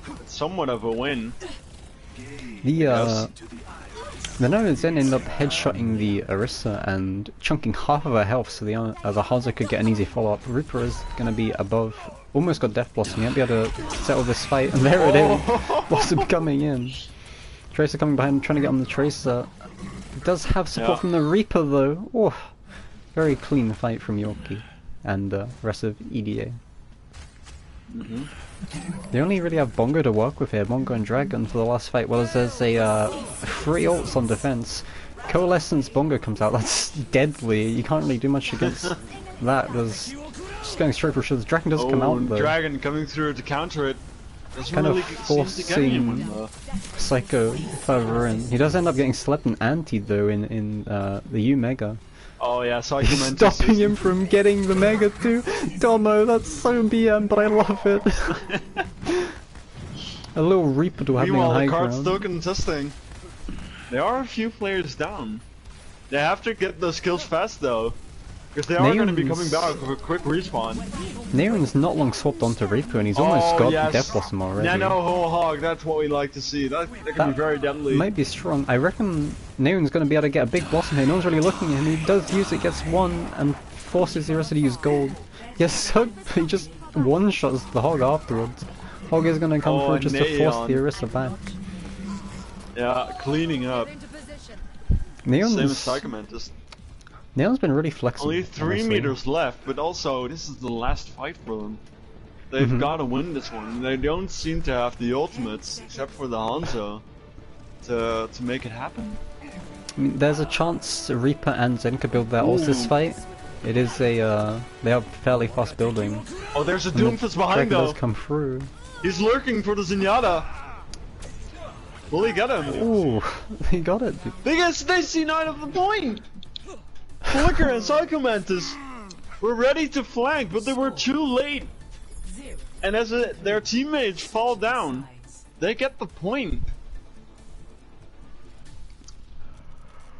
it's somewhat of a win.
The Nodes then end up headshotting the Orisa and chunking half of her health, so the Hanzo could get an easy follow-up. Reaper is going to be above, almost got Death Blossom, he won't be able to settle this fight, and there it is! Blossom coming in. Tracer coming behind, trying to get on the Tracer. It does have support from the Reaper though. Oh, very clean fight from Yorkie and the rest of EDA. They only really have Bongo to work with here, Bongo and Dragon for the last fight. Well, there's a 3 ults on defense. Coalescence Bongo comes out, that's deadly. You can't really do much against that. There's just going straight for sure. The Dragon doesn't come out though.
Dragon coming through to counter it.
Kind of forcing Psycho further in. He does end up getting slept and antied though in the U Mega.
Oh yeah, Psycho
stopping him from getting the Mega too. Domo, that's so BM, but I love it. A little Reaper to having a high ground.
Meanwhile, the card's still contesting. There are a few players down. They have to get those kills fast though. Because they are going to be coming back with a quick respawn.
Neon's not long swapped onto Reaper and he's almost got the Death Blossom already.
Nano whole hog, that's what we like to see. That can be very deadly.
Might be strong. I reckon Neon's going to be able to get a big Blossom here. No one's really looking at him. He does use it, gets one, and forces the rest to use gold. Yes, so he just one-shots the Hog afterwards. Hog is going to come through just to force the Orisa back.
Yeah, cleaning up.
Neon's...
Same as Psycho Mantis.
Neon's been really flexible.
Only 3 meters left, but also this is the last fight for them. They've got to win this one. They don't seem to have the ultimates, except for the Hanzo, to make it happen.
I mean, there's a chance Reaper and Zen could build their ults this fight. It is a, they are fairly fast building.
Oh, there's a Doomfist behind though!
Does come through.
He's lurking for the Zenyatta! Will he get him?
Ooh, he got it.
Because they see 9 of the point! Flicker and Psycho Mantis were ready to flank, but they were too late. And as their teammates fall down, they get the point.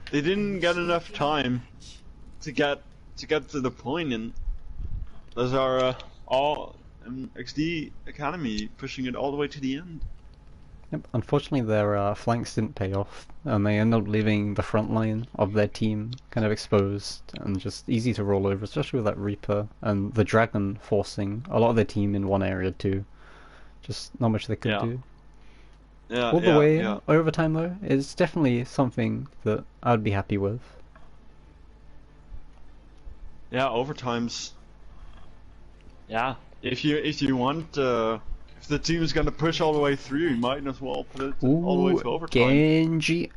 They didn't get enough time to get to the point, and those are all XD Academy pushing it all the way to the end.
Yep. Unfortunately, their flanks didn't pay off, and they end up leaving the front line of their team kind of exposed and just easy to roll over, especially with that Reaper and the Dragon forcing a lot of their team in one area too. Just not much they could do.
Yeah,
all the way overtime though is definitely something that I'd be happy with.
Yeah, overtimes. Yeah, if you want. If the team is gonna push all the way through, you might as well put it all the way to overtime.
Genji.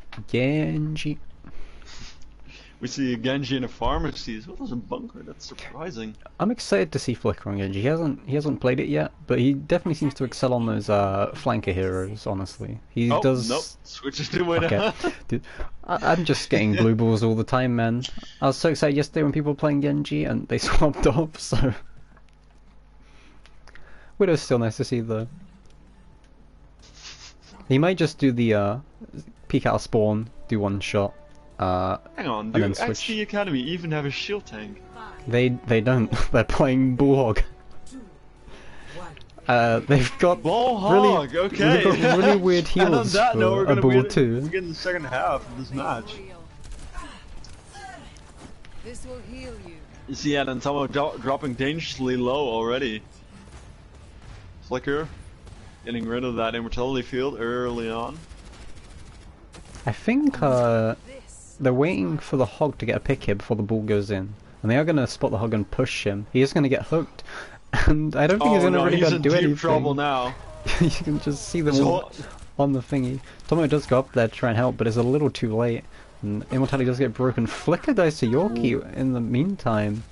We see a Genji in a pharmacy as well as a bunker. That's surprising.
I'm excited to see Flicker on Genji. He hasn't played it yet, but he definitely seems to excel on those flanker heroes. Honestly, he does.
Nope. Switches to Widow.
Okay. Dude, I'm just getting blue balls all the time, man. I was so excited yesterday when people were playing Genji and they swapped off. So. Widow's still nice to see though. He might just do the peek out of spawn, do one shot,
hang on, do XD Academy even have a shield tank?
They don't. They're playing Bullhog. They've got really weird heals for a Bull too.
We're getting the second half of this match.
This will heal you.
You see Adam Tomo dropping dangerously low already. Flicker, getting rid of that immortality field early on.
I think they're waiting for the Hog to get a pick here before the Bull goes in. And they are going to spot the Hog and push him. He is going to get hooked. And I don't think he's going to really do anything.
He's in deep trouble now.
You can just see them
So-
all on the thingy. Tomo does go up there to try and help, but it's a little too late. And Immortality does get broken. Flicker dies to Yorkie in the meantime.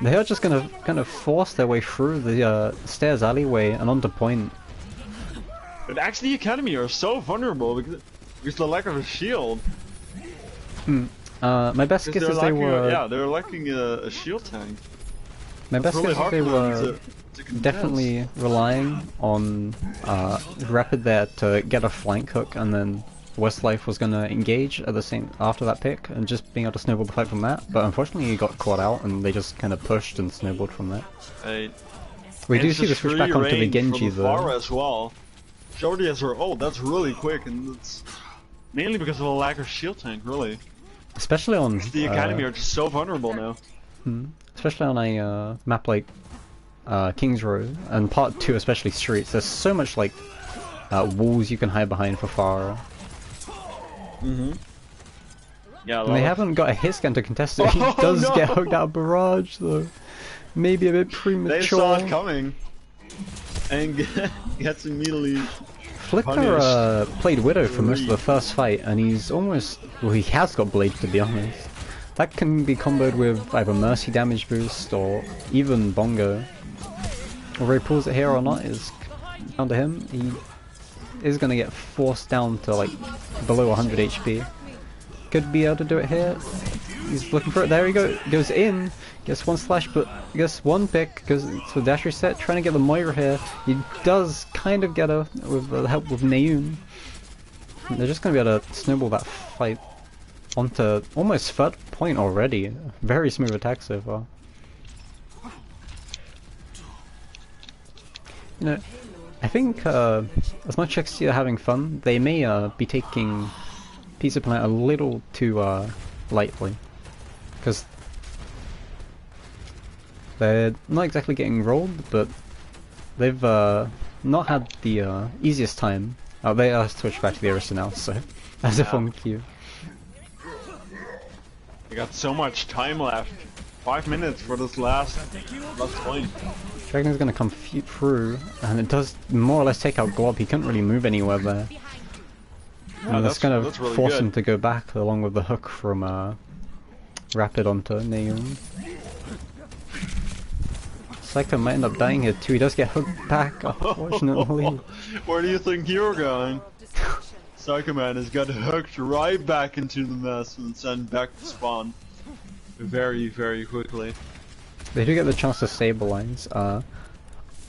They are just gonna kind of force their way through the stairs alleyway and onto point.
But actually, Academy are so vulnerable because the lack of a shield.
My best guess
They're
is they
lacking
were.
they're lacking a shield tank.
My best
It's really
guess is
hard
they
for them
were
to contest.
definitely relying on Rapid there to get a flank hook, and then Westlife was gonna engage at the same after that pick and just being able to snowball the fight from that. But unfortunately, he got caught out, and they just kind of pushed and snowballed from that.
Right.
We
And
do
it's
see
a
the switch back
free
onto the
range
Genji
from afar
though.
as well. She already has her ult. That's really quick, and it's mainly because of a lack of shield tank. Really,
Especially on
the Academy are just so vulnerable now.
especially on a map like King's Row and Part 2, especially Streets. There's so much like walls you can hide behind for Farah.
Yeah,
And they haven't got a hit scan to contest it. He
Oh,
does
no!
get hooked out of barrage though. Maybe a bit premature.
They saw it coming, and gets immediately.
Flicker played Widow for most of the first fight, and he's almost... well, he has got Blade, to be honest. That can be comboed with either Mercy damage boost, or even Bongo. Whether he pulls it here or not is down to him. He is going to get forced down to, like, below 100 HP. Could be able to do it here. He's looking for it. There he goes in. Gets one slash, but gets one pick. Goes to dash reset. Trying to get the Moira here. He does kind of get her with the help with Naeun. They're just going to be able to snowball that fight onto almost third point already. Very smooth attack so far. You know, I think as much as they're having fun, they may be taking Pizza Planet a little too lightly, because they're not exactly getting rolled, but they've not had the easiest time. Oh, they are switched back to the Arista now, so as if on cue.
We got so much time left. 5 minutes for this last point.
Dragon's gonna come through, and it does more or less take out Glob. He couldn't really move anywhere there. And that's gonna
really
force
good.
him to go back along with the hook from Rapid onto Naeun. Psycho might end up dying here too. He does get hooked back, unfortunately.
Where do you think you're going? Psycho Man has got hooked right back into the mess and sent back to spawn. Very, very quickly.
They do get the chance to stabilize.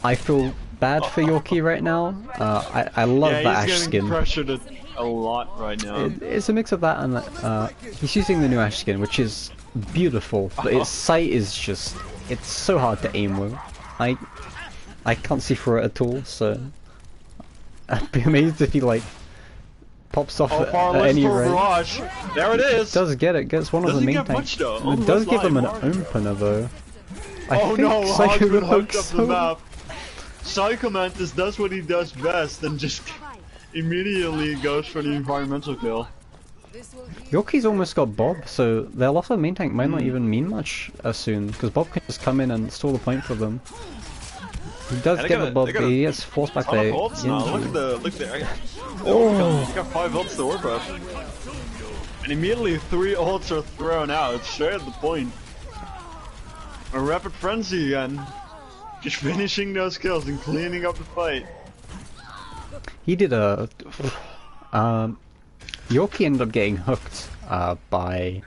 I feel bad for Yorkie right now. I love
Yeah,
that Ash
he's getting
skin.
pressured a lot right now.
It's a mix of that and he's using the new Ash skin, which is beautiful, but its sight is just... it's so hard to aim with. I can't see through it at all, so... I'd be amazed if he, like, pops off at any rate.
Barrage. There it is!
Does get it, gets one of the
Doesn't
main
get
tanks.
much, though. Only
It does
one
give him an
live.
opener though. I
Oh
think
no,
Psycho
Hog's been
would
hooked
hook
up
so...
the map. Psycho Mantis does what he does best and just immediately goes for the environmental kill.
This will heal
Yorkie's almost got Bob, so their loss of main tank might not even mean much soon, because Bob can just come in and stall the point for them. He does
And they
get
got
the
a-
Bob,
they
but
got a
he gets forced back
Ton
there.
of ults now. Look at the
Oh.
He's got 5 ults to work with. And immediately 3 ults are thrown out. It's straight at the point. A rapid frenzy again. Just finishing those kills and cleaning up the fight.
He did a... Yorkie ended up getting hooked by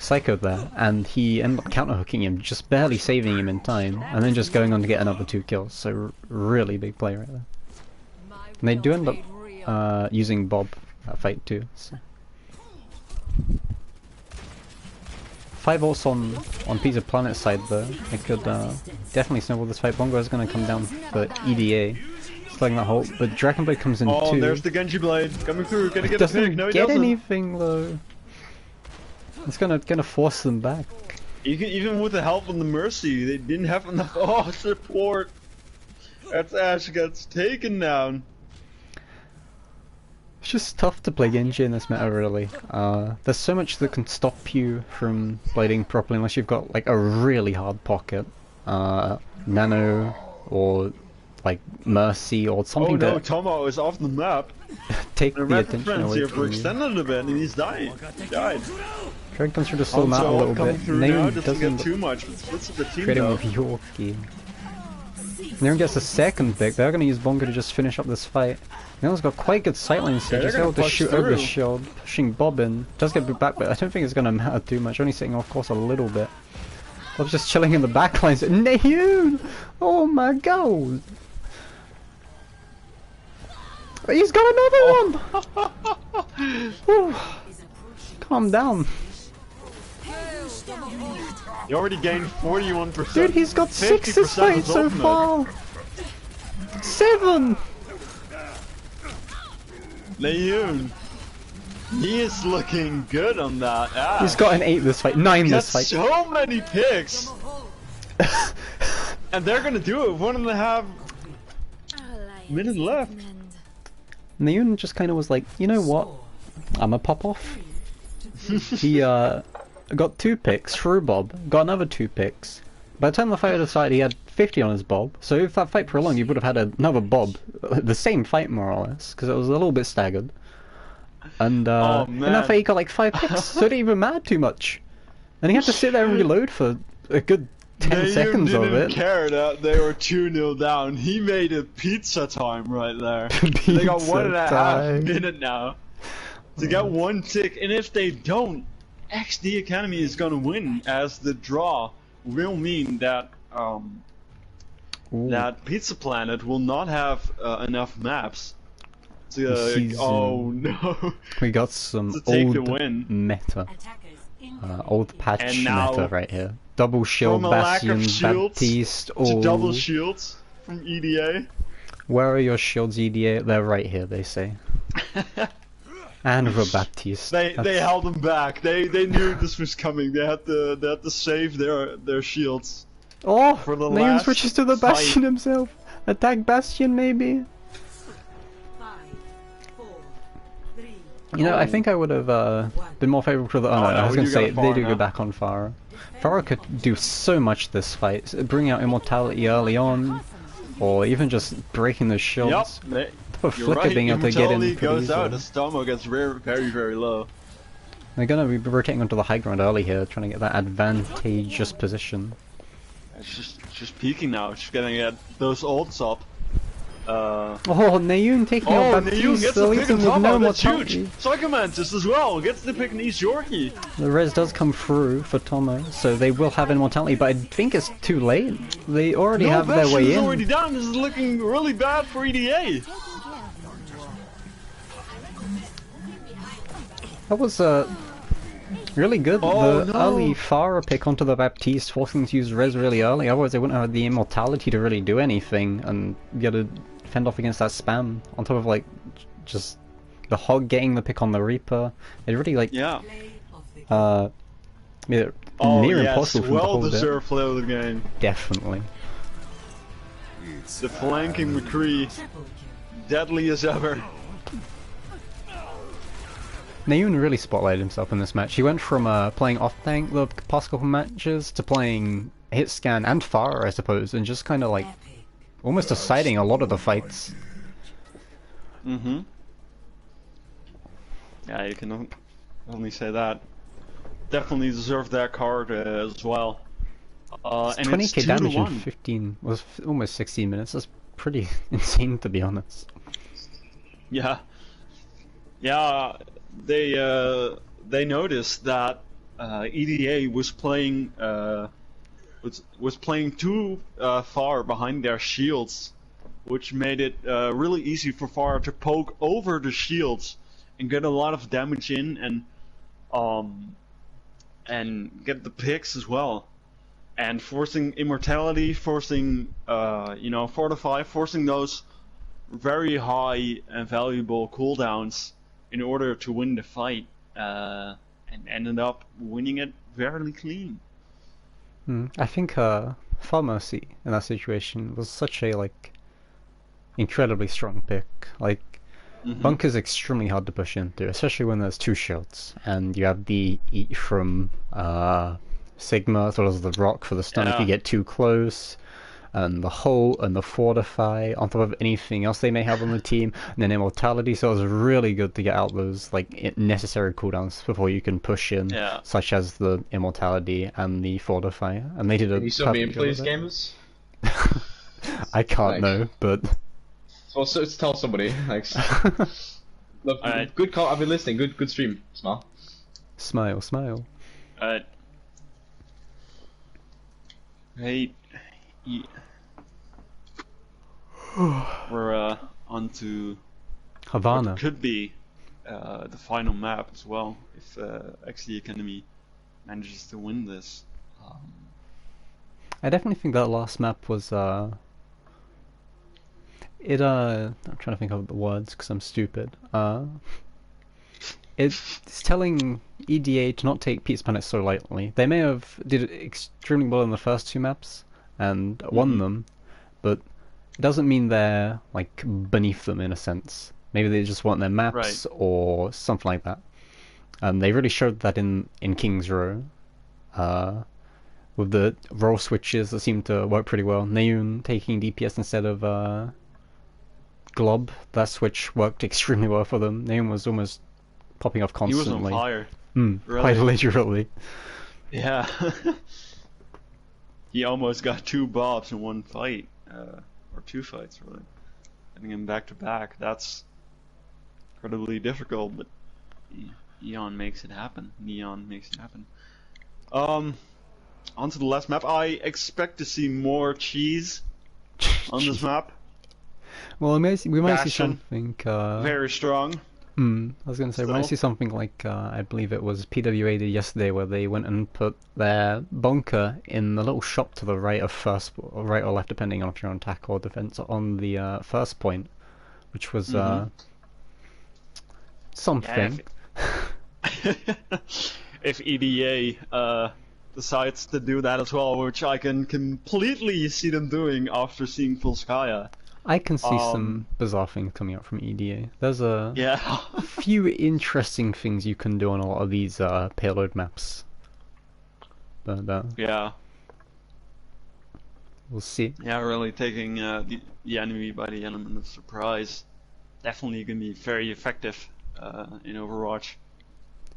Psycho there, and he ended up counter-hooking him, just barely saving him in time, and then just going on to get another 2 kills, so really big play right there. And they do end up using Bob that fight too. So. 5 ults on Pizza Planet side though. It could definitely snowball this fight. Bongo is going to come down for EDA, slugging that hole, but Dragon Blade comes in
Oh,
too.
there's the Genji Blade coming through. Gonna get a
Doesn't
pick. No, he
get
doesn't.
anything though. It's gonna force them back.
Even with the help of the Mercy, they didn't have enough support. That's Ash gets taken down.
It's just tough to play Genji in this meta, really. There's so much that can stop you from blading properly unless you've got like a really hard pocket. Nano or like mercy or
Oh
something
no,
to
Tomo is off the map.
take the
Rapid
attention
Frenzy
away
here
from you.
extended a bit and he's dying. He died.
Trying to consider slow him out a little
coming
bit.
through now,
Naeun
doesn't
doesn't
get too much, but splits up the team
create him
though.
with Yorkie. Naeun gets a second pick. They're gonna use Bongo to just finish up this fight. Naeun's got quite good sightlines here.
Yeah,
Just
they're
able to
gonna
shoot
push
over the
through.
shield, pushing Bob in. Does get back, but I don't think it's gonna matter too much. Only sitting off course a little bit. Bob's just chilling in the back lines. Naeun! Oh my god! He's got another one! Whew. Calm down.
You already gained 41%.
Dude, he's got 6 this
50%
fight
was
so
ultimate.
far! 7!
Naeun. He is looking good on that. Ah,
He's got an 8 this fight, 9
got
this fight.
so many picks. And they're gonna do it with 1.5 minutes left.
Naeun just kind of was like, you know what? I'ma pop off. He got 2 picks through Bob, got another 2 picks. By the time the fight decided, he had 50 on his Bob, so if that fight prolonged, you would have had another Bob. The same fight, more or less, because it was a little bit staggered. And
Oh,
in
man.
that fight, he got like 5 picks, so it didn't even matter too much. And he had to sit there and reload for a good 10
Naeun
seconds of
didn't
it.
care that they were 2-0 down. He made it pizza time right there. They got
Pizza
1.5
time.
minute now to get 1 tick, and if they don't, XD Academy is gonna win, as the draw will mean that
Ooh.
that Pizza Planet will not have enough maps to.
Season.
Oh no!
We got some
To take the
old
win.
meta. Old patch
And now,
meta right here. Double shield,
from a lack of
Bastion,
shields
Baptiste,
To double
oh.
shields from EDA.
Where are your shields, EDA? They're right here, they say. And for Baptiste.
They
That's-
held them back. They knew this was coming. They had to save their shields.
Oh!
for the
Naeun
last
switches to the
fight.
Bastion himself. Attack Bastion, maybe? You know, I think I would have been more favorable to the. Oh, no,
no,
I was going
you
to say,
got
they
Farah
do
now.
go back on Farah. Farah could do so much this fight. Bring out immortality early on, or even just breaking the shields.
Yep.
For
You're
Flicker
right.
being able to get in
Immortality
pretty
goes out
easily.
as Tomo gets very, very low.
They're going to be rotating onto the high ground early here, trying to get that advantageous position.
It's just peeking now. It's getting at those ults up.
Oh, Naeun taking
Oh,
out
Naeun
Baptiste,
gets the
leaves
pick
him
on
with no
Tomo. That's
mortality.
huge. Psychomantis as well gets the pick in East Yorkie.
The res does come through for Tomo, so they will have immortality, but I think it's too late. They already have their
Bastion
way
is
in.
already down. This is looking really bad for EDA.
That was really good.
Oh,
The
no.
early Farah pick onto the Baptiste, forcing them to use res really early, otherwise they wouldn't have the immortality to really do anything, and be able to fend off against that spam, on top of like, just the Hog getting the pick on the Reaper. It really like,
Yeah.
made it
Oh
near
yes,
impossible for them to
well
hold it.
deserved play of the game.
Definitely.
The flanking McCree, deadly as ever.
Naeun really spotlighted himself in this match. He went from playing off-tank the past couple matches to playing hit scan and Farah, I suppose, and just kind of like almost deciding a lot of the fights.
Mm-hmm. Yeah, you can only say that. Definitely deserved that card as well. And
20k
it's 2 to
damage in
1.
15 was almost 16 minutes. That's pretty insane, to be honest.
Yeah. Yeah, they noticed that EDA was playing was playing too far behind their shields, which made it really easy for Farah to poke over the shields and get a lot of damage in and get the picks as well. And forcing immortality, forcing fortify, forcing those very high and valuable cooldowns in order to win the fight, and ended up winning it very clean.
I think Far Mercy in that situation was such a like incredibly strong pick. Like Bunker's extremely hard to push into, especially when there's 2 shields and you have the eat from Sigma as well as the rock for the stun if you
Yeah.
get too close. and the hull and the fortify on top of anything else they may have on the team, and then immortality. So it was really good to get out those like necessary cooldowns before you can push in, such as the immortality and the fortify. And they did a.
Can you still
perfect
gameplay these
job of it.
games?
I can't
Nice.
know, but
Well, so tell somebody. Thanks. Look,
Alright.
good call. I've been listening. Good stream. Smile.
smile, smile.
Alright. Hey, we're on to
Havana.
what could be the final map as well if Eccs Academy manages to win this.
I definitely think that last map was I'm trying to think of the words because I'm stupid. It's telling EDA to not take Pete's Planet so lightly. They may have did extremely well in the first two maps and won them, but it doesn't mean they're like beneath them in a sense. Maybe they just want their maps or something like that. And they really showed that in King's Row. With the role switches that seemed to work pretty well. Naeun taking DPS instead of Glob, that switch worked extremely well for them. Naeun was almost popping off
He was
constantly.
on fire.
Really?
Really?
Quite literally.
Yeah. He almost got 2 bobs in one fight, or 2 fights really. Getting him back to back. That's incredibly difficult, but Neon makes it happen. On to the last map. I expect to see more cheese on this map.
Well, we might see
Bastion.
something.
Very strong.
I was going to say, we might
Still.
see something like, I believe it was PWA did yesterday, where they went and put their bunker in the little shop to the right of first, or right or left, depending on if you're on attack or defense, on the first point, which was something.
If EDA decides to do that as well, which I can completely see them doing after seeing Volskaya.
I can see some bizarre things coming up from EDA. There's a
Yeah.
few interesting things you can do on a lot of these payload maps. But
Yeah.
we'll see.
Yeah, really taking the enemy by the element of surprise. Definitely gonna be very effective in Overwatch.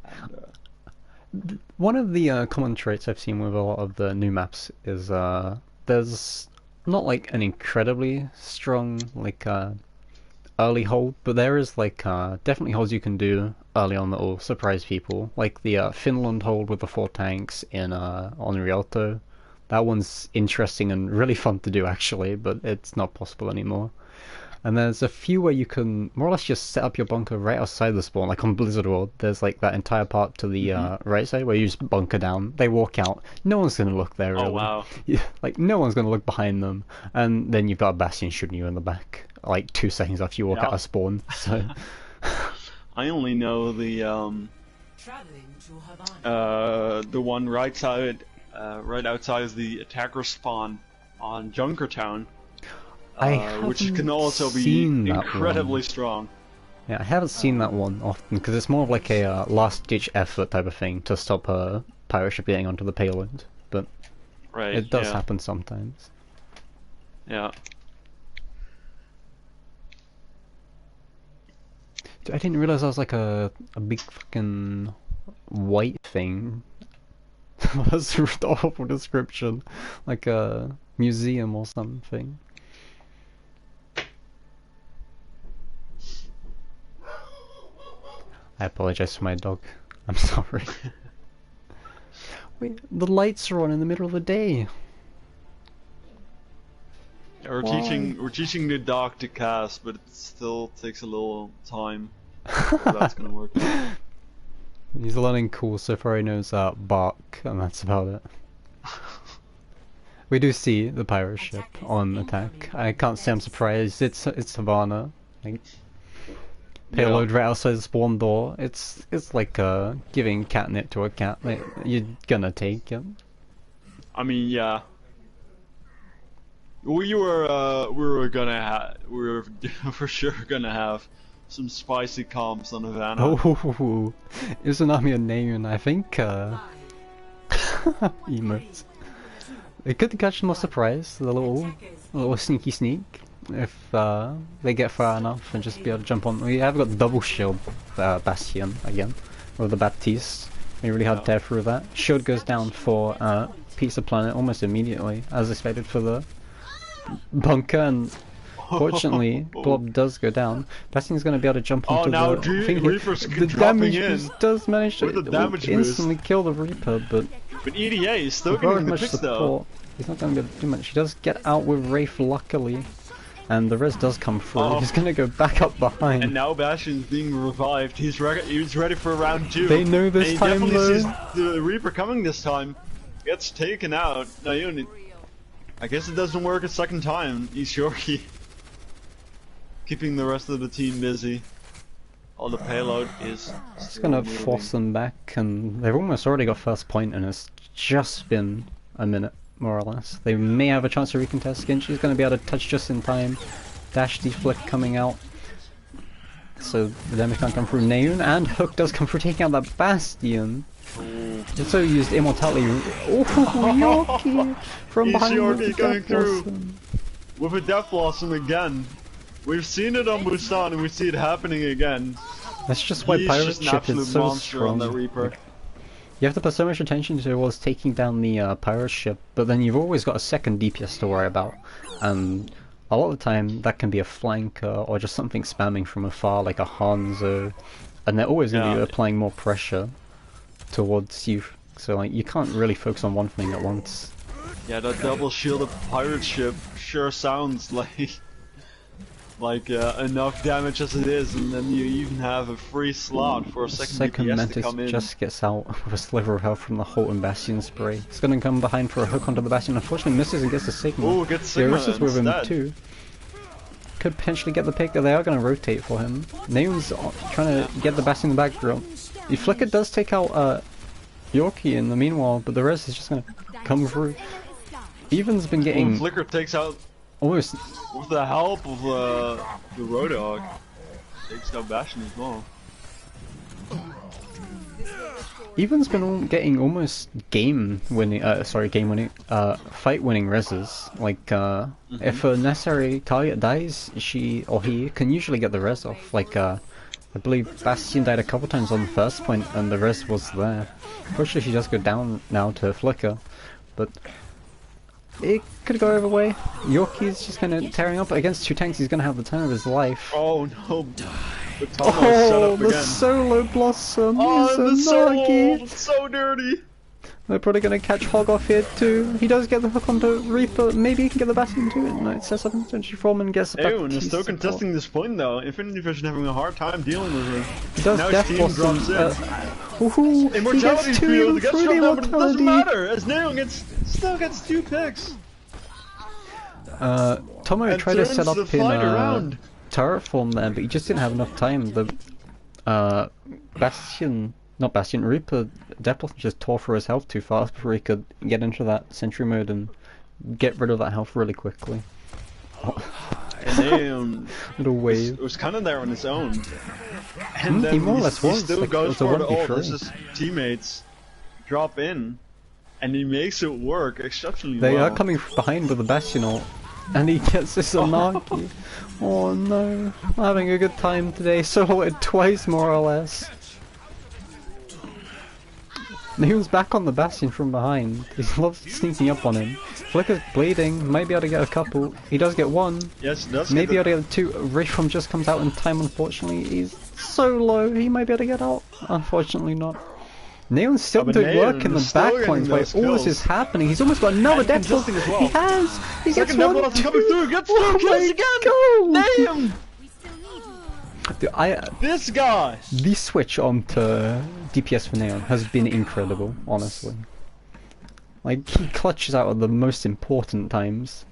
And,
One of the common traits I've seen with a lot of the new maps is there's not like an incredibly strong like early hold, but there is like definitely holds you can do early on that will surprise people, like the Finland hold with the 4 tanks in on Rialto. That one's interesting and really fun to do actually, but it's not possible anymore. And there's a few where you can more or less just set up your bunker right outside the spawn, like on Blizzard World. There's like that entire part to the right side where you just bunker down. They walk out. No one's gonna look there. Really.
oh wow.
Yeah, like no one's gonna look behind them. And then you've got a Bastion shooting you in the back, like 2 seconds after you walk out of spawn. So
I only know the
Traveling to Havana.
the one right side, right outside is the attacker spawn on Junkertown. Which can also be incredibly strong.
Yeah, I haven't seen that one often because it's more of like a last-ditch effort type of thing to stop a pirate ship getting onto the payload. But
Right.
it does
yeah.
happen sometimes.
Yeah.
Dude, I didn't realize that was like a big fucking white thing. That's a awful description. Like a museum or something. I apologize for my dog. I'm sorry. Wait, the lights are on in the middle of the day.
We're teaching the dog to cast, but it still takes a little time. So that's gonna work out.
He's learning cool, so far he knows bark, and that's about it. We do see the pirate ship on attack. I can't say I'm surprised. It's Havana. Like, payload right outside the spawn door. It's like giving catnip to a cat. Like, you're gonna take it.
I mean, yeah. We were for sure gonna have some spicy comps on Havana.
Oh, Izanami and Naeun, I think. Emotes. It could catch them by surprise, the little sneaky sneak, if they get far enough and just be able to jump on. We have got double shield Bastion again, with the Baptiste. Be really hard to tear through that. Shield goes down for Pizza Planet almost immediately, as expected for the bunker, and fortunately Blob does go down. Bastion's going to be able to jump onto the damage boost does manage to instantly kill the Reaper, but
EDA is still getting the picks though.
He's not going to be able to do much. He does get out with Wraith luckily, and the res does come through. He's going to go back up behind.
And now Bastion's being revived. He's ready for round 2.
They know this
and
time
he
though.
Sees the Reaper coming this time. Gets taken out. I guess it doesn't work a second time. He's Yorkie. Keeping the rest of the team busy. All the payload is
It's gonna force them back, and they've almost already got first point, and it's just been a minute, more or less. They may have a chance to recontest. Ginchi's gonna be able to touch just in time. Dash deflect coming out. So the damage can't come through. Neon and Hook does come through, taking out that Bastion. Also used Immortality. Oh, Yorkie from behind.
Yorkie coming through with a Death Blossom again. We've seen it on Busan and we see it happening again.
That's just why Pirate Ship is so strong.
On the Reaper.
You have to put so much attention towards taking down the Pirate Ship, but then you've always got a second DPS to worry about. And a lot of the time that can be a flanker or just something spamming from afar like a Hanzo. And they're always going to be applying more pressure towards you. So like you can't really focus on one thing at once.
Yeah, that double shielded Pirate Ship sure sounds like enough damage as it is, and then you even have a free slot for a second DPS to come in.
Just gets out with a sliver of health from the Holt and Bastion spray. It's gonna come behind for a hook onto the Bastion. Unfortunately misses and gets the Sigma.
Oh, gets Sigma
instead. With him too. Could potentially get the pick. They are gonna rotate for him. Neon's trying to get the Bastion in the backdrop. The Flicker does take out Yorkie in the meanwhile, but the rest is just gonna come through. Even's been getting.
Flicker takes out.
Almost.
With the help of the Roadhog, takes out Bastion as well.
Even's been getting almost fight winning reses. Like if a necessary target dies, she or he can usually get the res off. Like I believe Bastion died a couple times on the first point, and the res was there. Unfortunately, she does go down now to Flicker, but. It could go either way. Yorkie's just kind of tearing up against 2 tanks. He's going to have the time of his life.
Oh no!
The solo blossom.
Oh,
the
solo! It's so dirty.
They're probably going to catch Hog off here too. He does get the hook onto Reaper. Maybe he can get the Bastion too. No, it says something. Essentially, Foreman gets the
Ew, and they're still contesting this point though. Infinity Vision having a hard time dealing with him.
He does
now
Death Blossom. He gets 2 even through the Immortality.
It doesn't matter, as Neon still gets 2 picks.
Tomo tried to set up in turret form there, but he just didn't have enough time. The Reaper Death Blossom just tore through his health too fast before he could get into that sentry mode and get rid of that health really quickly.
And
little wave.
It was kind of there on his own. And then
he more or less was.
He still goes for the ult. His teammates drop in, and he makes it work exceptionally well.
They are coming behind with the Bastion ult, and he gets this Anarchy. Oh no, I'm having a good time today. So ulted twice more or less. He was back on the Bastion from behind. He loves sneaking up on him. Flicker's bleeding, might be able to get a couple. He does get 1.
Yes, he does.
Maybe able to get 2. Wraithform just comes out in time, unfortunately. He's so low, he might be able to get out. Unfortunately not. Neon's still doing work in the back points while all this is happening. He's almost got another Death Blossom as well. He has! He gets 1, 2!
Coming through, gets 2 kills again! Damn! This guy!
The switch onto DPS for Neon has been incredible, honestly. Like, he clutches out at the most important times.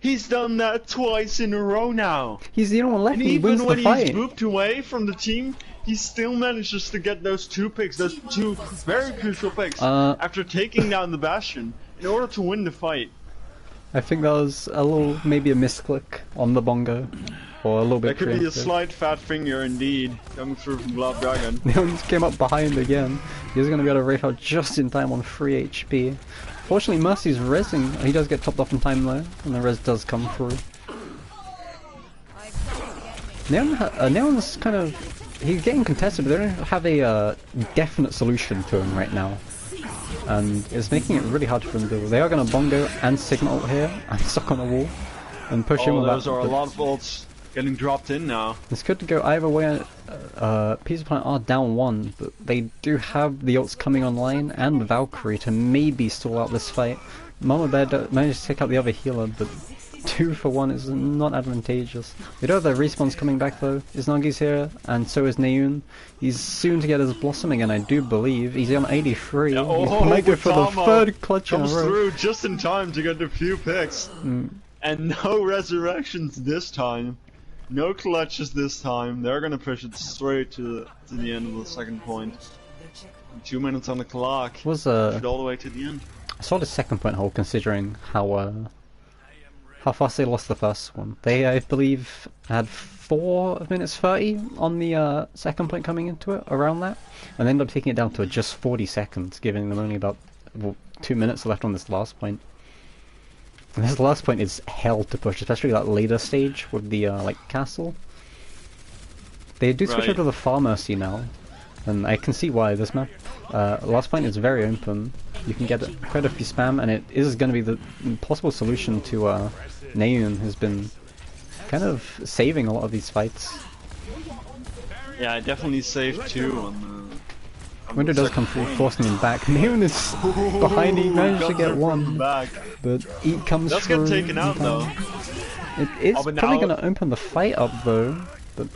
He's done that twice in a row now!
He's the only one left,
and
he wins the fight!
Even when he's moved away from the team, he still manages to get those 2 picks, those 2 very crucial picks, after taking down the Bastion, in order to win the fight.
I think that was a little, maybe a misclick on the bongo, or a little bit.
That could be a
preemptive.
slight fat finger indeed, coming through from Blood Dragon.
Neon came up behind again. He's going to be able to raid out just in time on 3 HP. Fortunately, Mercy's rezzing. He does get topped off in time though, and the res does come through. Neon's kind of... He's getting contested, but they don't have a definite solution to him right now. And it's making it really hard for them to do. They are going to bongo and Sigma ult here, and stuck on the wall, and push him with that.
Those are a lot of ults getting dropped in now.
It's good to go either way. Pizza Planet are down 1, but they do have the ults coming online and Valkyrie to maybe stall out this fight. Mama Bear managed to take out the other healer, but 2 for 1 is not advantageous. They do have their respawns coming back though. Iznagi's here, and so is Neon. He's soon to get his Blossom again, I do believe. He's on 83.
Yeah,
He might go for the 3rd clutch in a row.
Comes through just in time to get a few picks. And no resurrections this time. No clutches this time. They're gonna push it straight to the end of the second point. 2 minutes on the clock.
Was
Push it all the way to the end.
I saw the second point hold considering how fast they lost the first one. They, I believe, had 4 minutes 30 on the second point coming into it, around that, and they ended up taking it down to just 40 seconds, giving them only about 2 minutes left on this last point. And this last point is hell to push, especially that later stage with the like castle. They do switch over to the Pharmacy now, and I can see why. This map, last point is very open. You can get quite a few spam, and it is going to be the possible solution to Neon, who's been kind of saving a lot of these fights.
Yeah, I definitely saved 2 on the...
Window does come through, forcing him back. Neon is behind, he managed to get 1, but Eat comes
That's
through.
getting taken out though.
It is
but
probably
now-
going to open the fight up though, but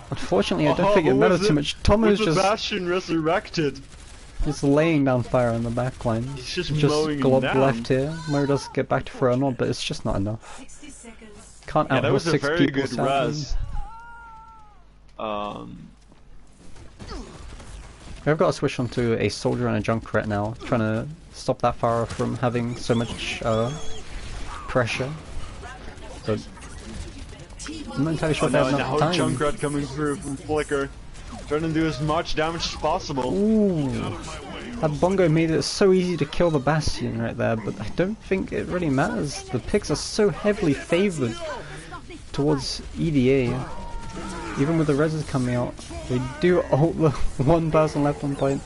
unfortunately I don't think it matters too much. Tomo's
With the
just...
Bastion resurrected.
Just laying down fire on the back line.
He's just mowing him
glob
down.
left here. Mo does get back to throw a nod, but it's just not enough.
60 seconds.
Can't
Yeah, that
outhit
was a
6
very
people
good
sadly.
res.
I've got to switch onto a soldier and a Junkrat now, trying to stop that Pharah from having so much pressure. But I'm not entirely sure if they have
now
enough time.
Junkrat coming through from Flicker. Trying to do as much damage as possible.
Ooh, that bongo made it so easy to kill the Bastion right there, but I don't think it really matters. The picks are so heavily favoured towards EDA. Even with the reses coming out, they do ult the 1 person left on point.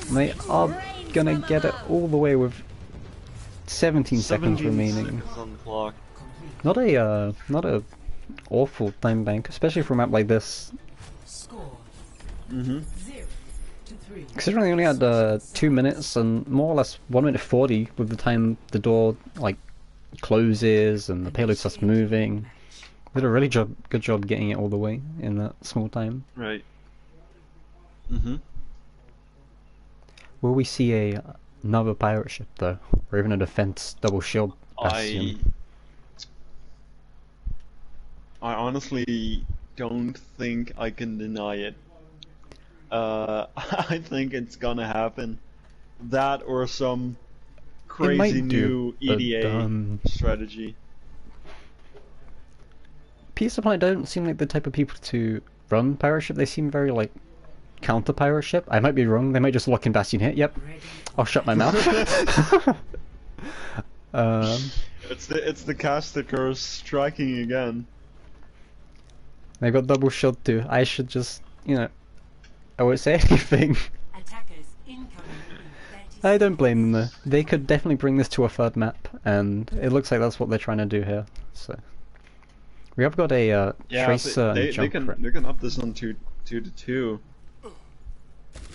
And they are gonna get it all the way with 17 seconds remaining.
Seconds on the clock.
Not a awful time bank, especially for a map like this.
Score
Mm-hmm.
0 to 3.
Considering they only had 2 minutes and more or less 1 minute 40 with the time the door like closes and the payload starts moving. They did a really good job getting it all the way in that small time.
Right. Mm-hmm.
Will we see another pirate ship though, or even a defense double shield bastion?
I honestly don't think I can deny it. I think it's gonna happen. That or some crazy
might
new
do, but,
EDA strategy.
Pizza Planet don't seem like the type of people to run pirate ship. They seem very like counter pirate ship. I might be wrong. They might just lock in Bastion hit. Yep. I'll shut my mouth.
It's the caster curse striking again.
They got double shield too. I should just, I won't say anything.
Attackers incoming.
I don't blame them though. They could definitely bring this to a 3rd map, and it looks like that's what they're trying to do here. So we have got a Tracer and
they can up this on 2 to 2.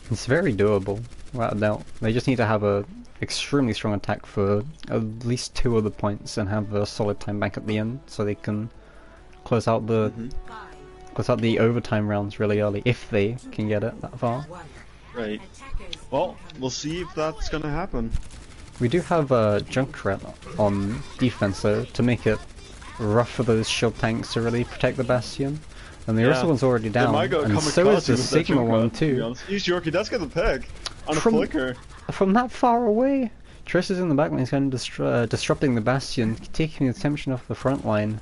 It's very doable, without a doubt. They just need to have a extremely strong attack for at least 2 of the points and have a solid time bank at the end, so they can close out the overtime rounds really early if they can get it that far.
Right. Well, we'll see if that's gonna happen.
We do have a Junkrat on defense though to make it rough for those shield tanks to really protect the Bastion. And the other one's already down, and so is the Sigma one too.
Use Yorkie, that's gonna pick on a
From-
flicker.
From that far away, Triss is in the back lane, he's kind of disrupting the Bastion, taking the attention off the front line.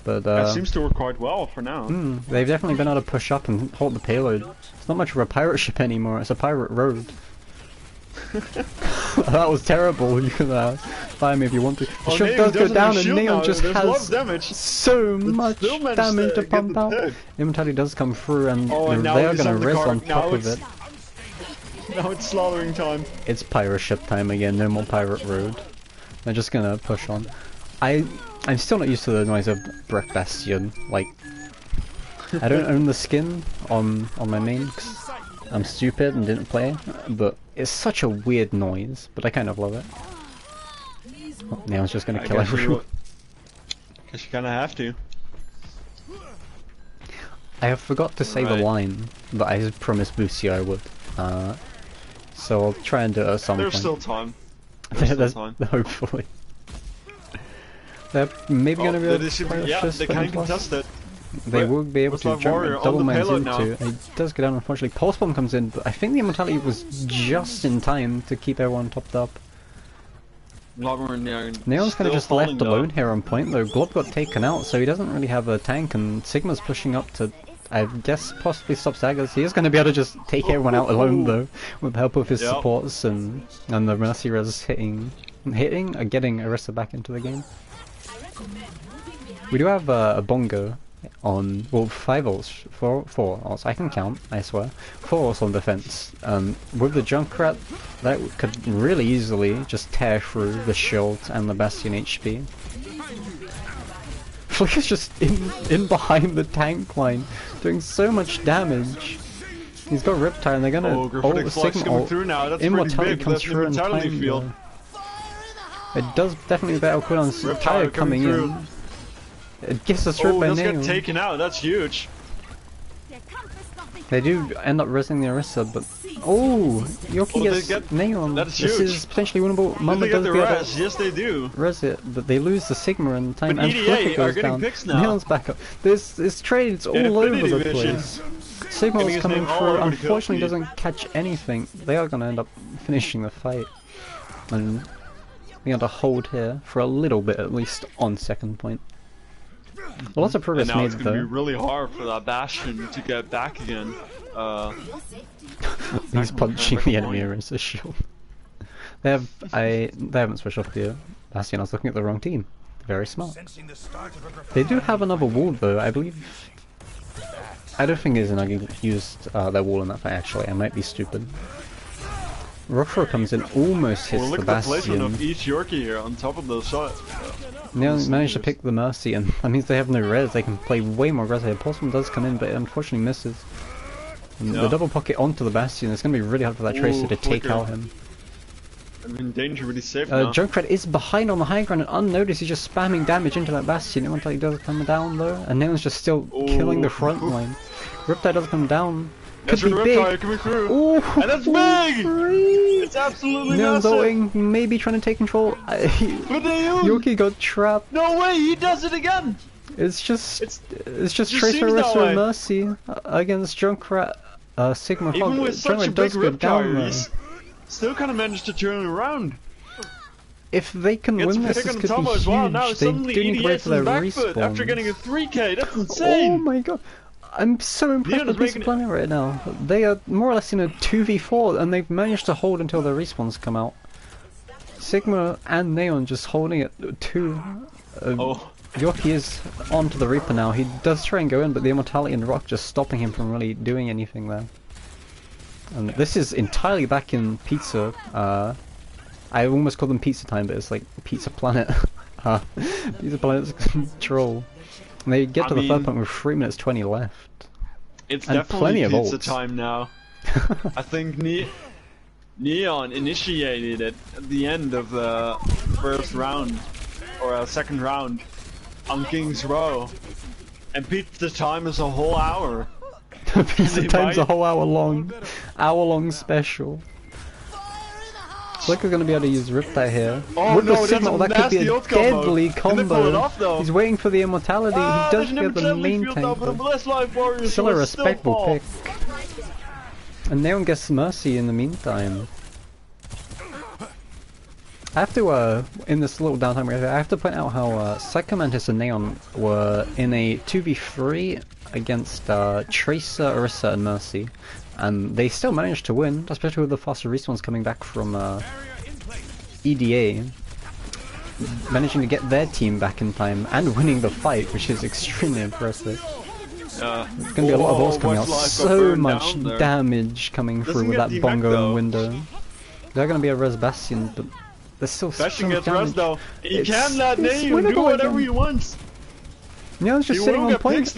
But
That seems to work quite well for now.
they've definitely been able to push up and hold the payload. It's not much of a pirate ship anymore, it's a pirate road. That was terrible. You can fire me if you want to. The ship does go down and Neon just has so much damage to pump out. Immortality does come through and they are going to res on top of it.
Now it's slaughtering time.
It's pirate ship time again, no more pirate road. They're just going to push on. I'm still not used to the noise of Brick Bastion. Like, I don't own the skin on my main 'cause I'm stupid and didn't play, but it's such a weird noise, but I kind of love it. Oh, Neon's just gonna kill everyone.
Guess you kinda have to.
I forgot to say the line, but I promised Lucy I would. So I'll try and do it at some point.
There's still time.
There's hopefully. They're maybe gonna be able to play
yeah,
this
they can contest it.
They will be able to jump double mines into. It does go down, unfortunately. Pulse Bomb comes in, but I think the Immortality was just in time to keep everyone topped up. Neon's kind of just left alone here on point, though. Glob got taken out, so he doesn't really have a tank, and Sigma's pushing up to, I guess, possibly stop Sagas. He is going to be able to just take everyone out alone, though, with the help of his supports and the Mercy Res hitting or getting Orisa back into the game. We do have a Bongo on, well, 5 ults, 4 ults, I can count, I swear, 4 ults on defense. With the Junkrat, that could really easily just tear through the shield and the Bastion HP. Flick is just in behind the tank line, doing so much damage. He's got Riptide and they're gonna ult Sigma ult. Immortality comes through in time though. It does definitely better cooldown. Riptide coming in. It gives us Rip by Neon.
That's got taken out, that's huge.
They do end up resing the Orisa, but Yoki gets Neon.
That's
this
huge.
is potentially winnable. Mama
they
does
get the res, yes they do.
Res it, but they lose the Sigma in time,
but
and
EDA
Flicker goes
are getting
down.
picks now.
Neon's back up. There's trades all over the place. Sigma's coming through, unfortunately doesn't catch anything. They are going to end up finishing the fight. And we got to hold here for a little bit at least on second point. Lots of progress made though.
It's going to be really hard for that Bastion to get back again.
He's punching the enemy as a shield. They haven't switched off the Bastion. I was looking at the wrong team. Very smart. They do have another wall though. I believe. I don't think Izanagi used their wall in that fight. Actually, I might be stupid. Rockthrow comes in, almost hits the Bastion.
Look at the placement of each Yorkie here on top of those shots.
Neon managed to pick the Mercy, and that means they have no res. They can play way more aggressive. Pulsman does come in, but it unfortunately misses. The double pocket onto the Bastion. It's going to be really hard for that Tracer to take out him.
I'm in danger, but he's safe now.
Junkrat is behind on the high ground and unnoticed. He's just spamming damage into that Bastion. It looks like he does come down though, and Neon's just still killing the front line. Riptide does come down. Could be big.
Coming through.
Ooh,
and that's big! It's absolutely
Neon's
massive!
ulting, maybe trying to take control. Yoki got trapped.
No way, he does it again!
It's just Tracer Orisa and Mercy against Junkrat, Sigma Fog.
Even with such a big Riptide, he's still kind of managed to turn it around.
If they can win this could be huge.
Now
they do need to wait for their respawn.
After getting a 3k, that's insane!
Oh my god. I'm so impressed with Pizza Planet right now. They are more or less in a 2v4 and they've managed to hold until their respawns come out. Sigma and Neon just holding it too. Yoki is onto the Reaper now. He does try and go in, but the Immortality and Rock just stopping him from really doing anything there. And this is entirely back in Pizza. I almost call them Pizza Time, but it's like Pizza Planet. Pizza Planet's control. And they get to the third point with 3 minutes 20 left.
It's
and
definitely
plenty
Pizza
of
Time now. I think Neon initiated it at the end of the first round, or second round, on King's Row. And Pizza Time is a whole hour.
Pizza Time's a whole hour long special. Flicker's gonna be able to use Riptide here. With the signal, that could be a deadly combo. He's waiting for the Immortality. He does get the main tank. Still a respectable pick. And Neon gets Mercy in the meantime. I have to, in this little downtime, I have to point out how Psychomantis and Neon were in a 2v3 against Tracer, Orisa, and Mercy, and they still managed to win, especially with the faster respawns coming back from EDA, managing to get their team back in time and winning the fight, which is extremely impressive. There's gonna be a lot of balls coming out, so much damage coming through with that bongo and window. They're gonna be a Res Bastion, but there's still so much damage.
Though. He can let Neon do whatever he wants.
Neon's just sitting on point.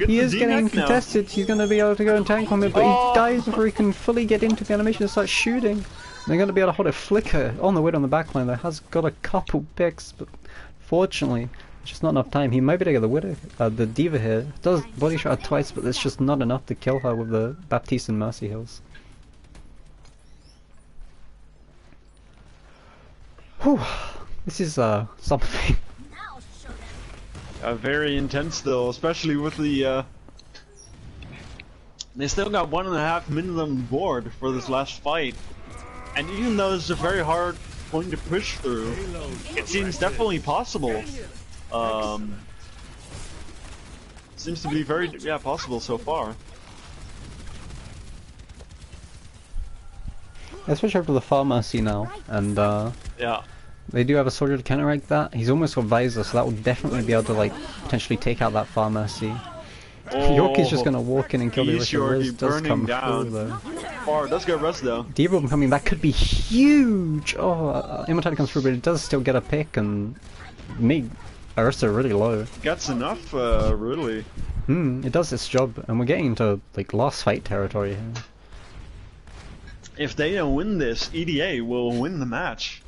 He is getting
now.
contested. He's going to be able to go and tank on it, but he dies before he can fully get into the animation and start shooting. They're going to be able to hold a flicker on the way on the backline. That has got a couple picks, but fortunately, just not enough time. He might be able to get the Widow, the Diva here. Does body shot her twice, but it's just not enough to kill her with the Baptiste and Mercy heals. Whew, this is something.
Very intense though, especially with the they still got 1.5 minutes on the board for this last fight, and even though it's a very hard point to push through, it seems definitely possible. Seems to be very possible so far.
Especially after the Pharmacy now, and
yeah.
They do have a soldier to counteract that. He's almost got Visor, so that will definitely be able to like potentially take out that Pharmacy. Yorkie's just gonna walk in and kill the Orisa. Riz does come through though.
Or does get rest though.
Diva coming back could be huge! Oh, Immortality comes through, but it does still get a pick and make Orisa really low.
Gets enough, really.
It does its job, and we're getting into like last fight territory here.
If they don't win this, EDA will win the match.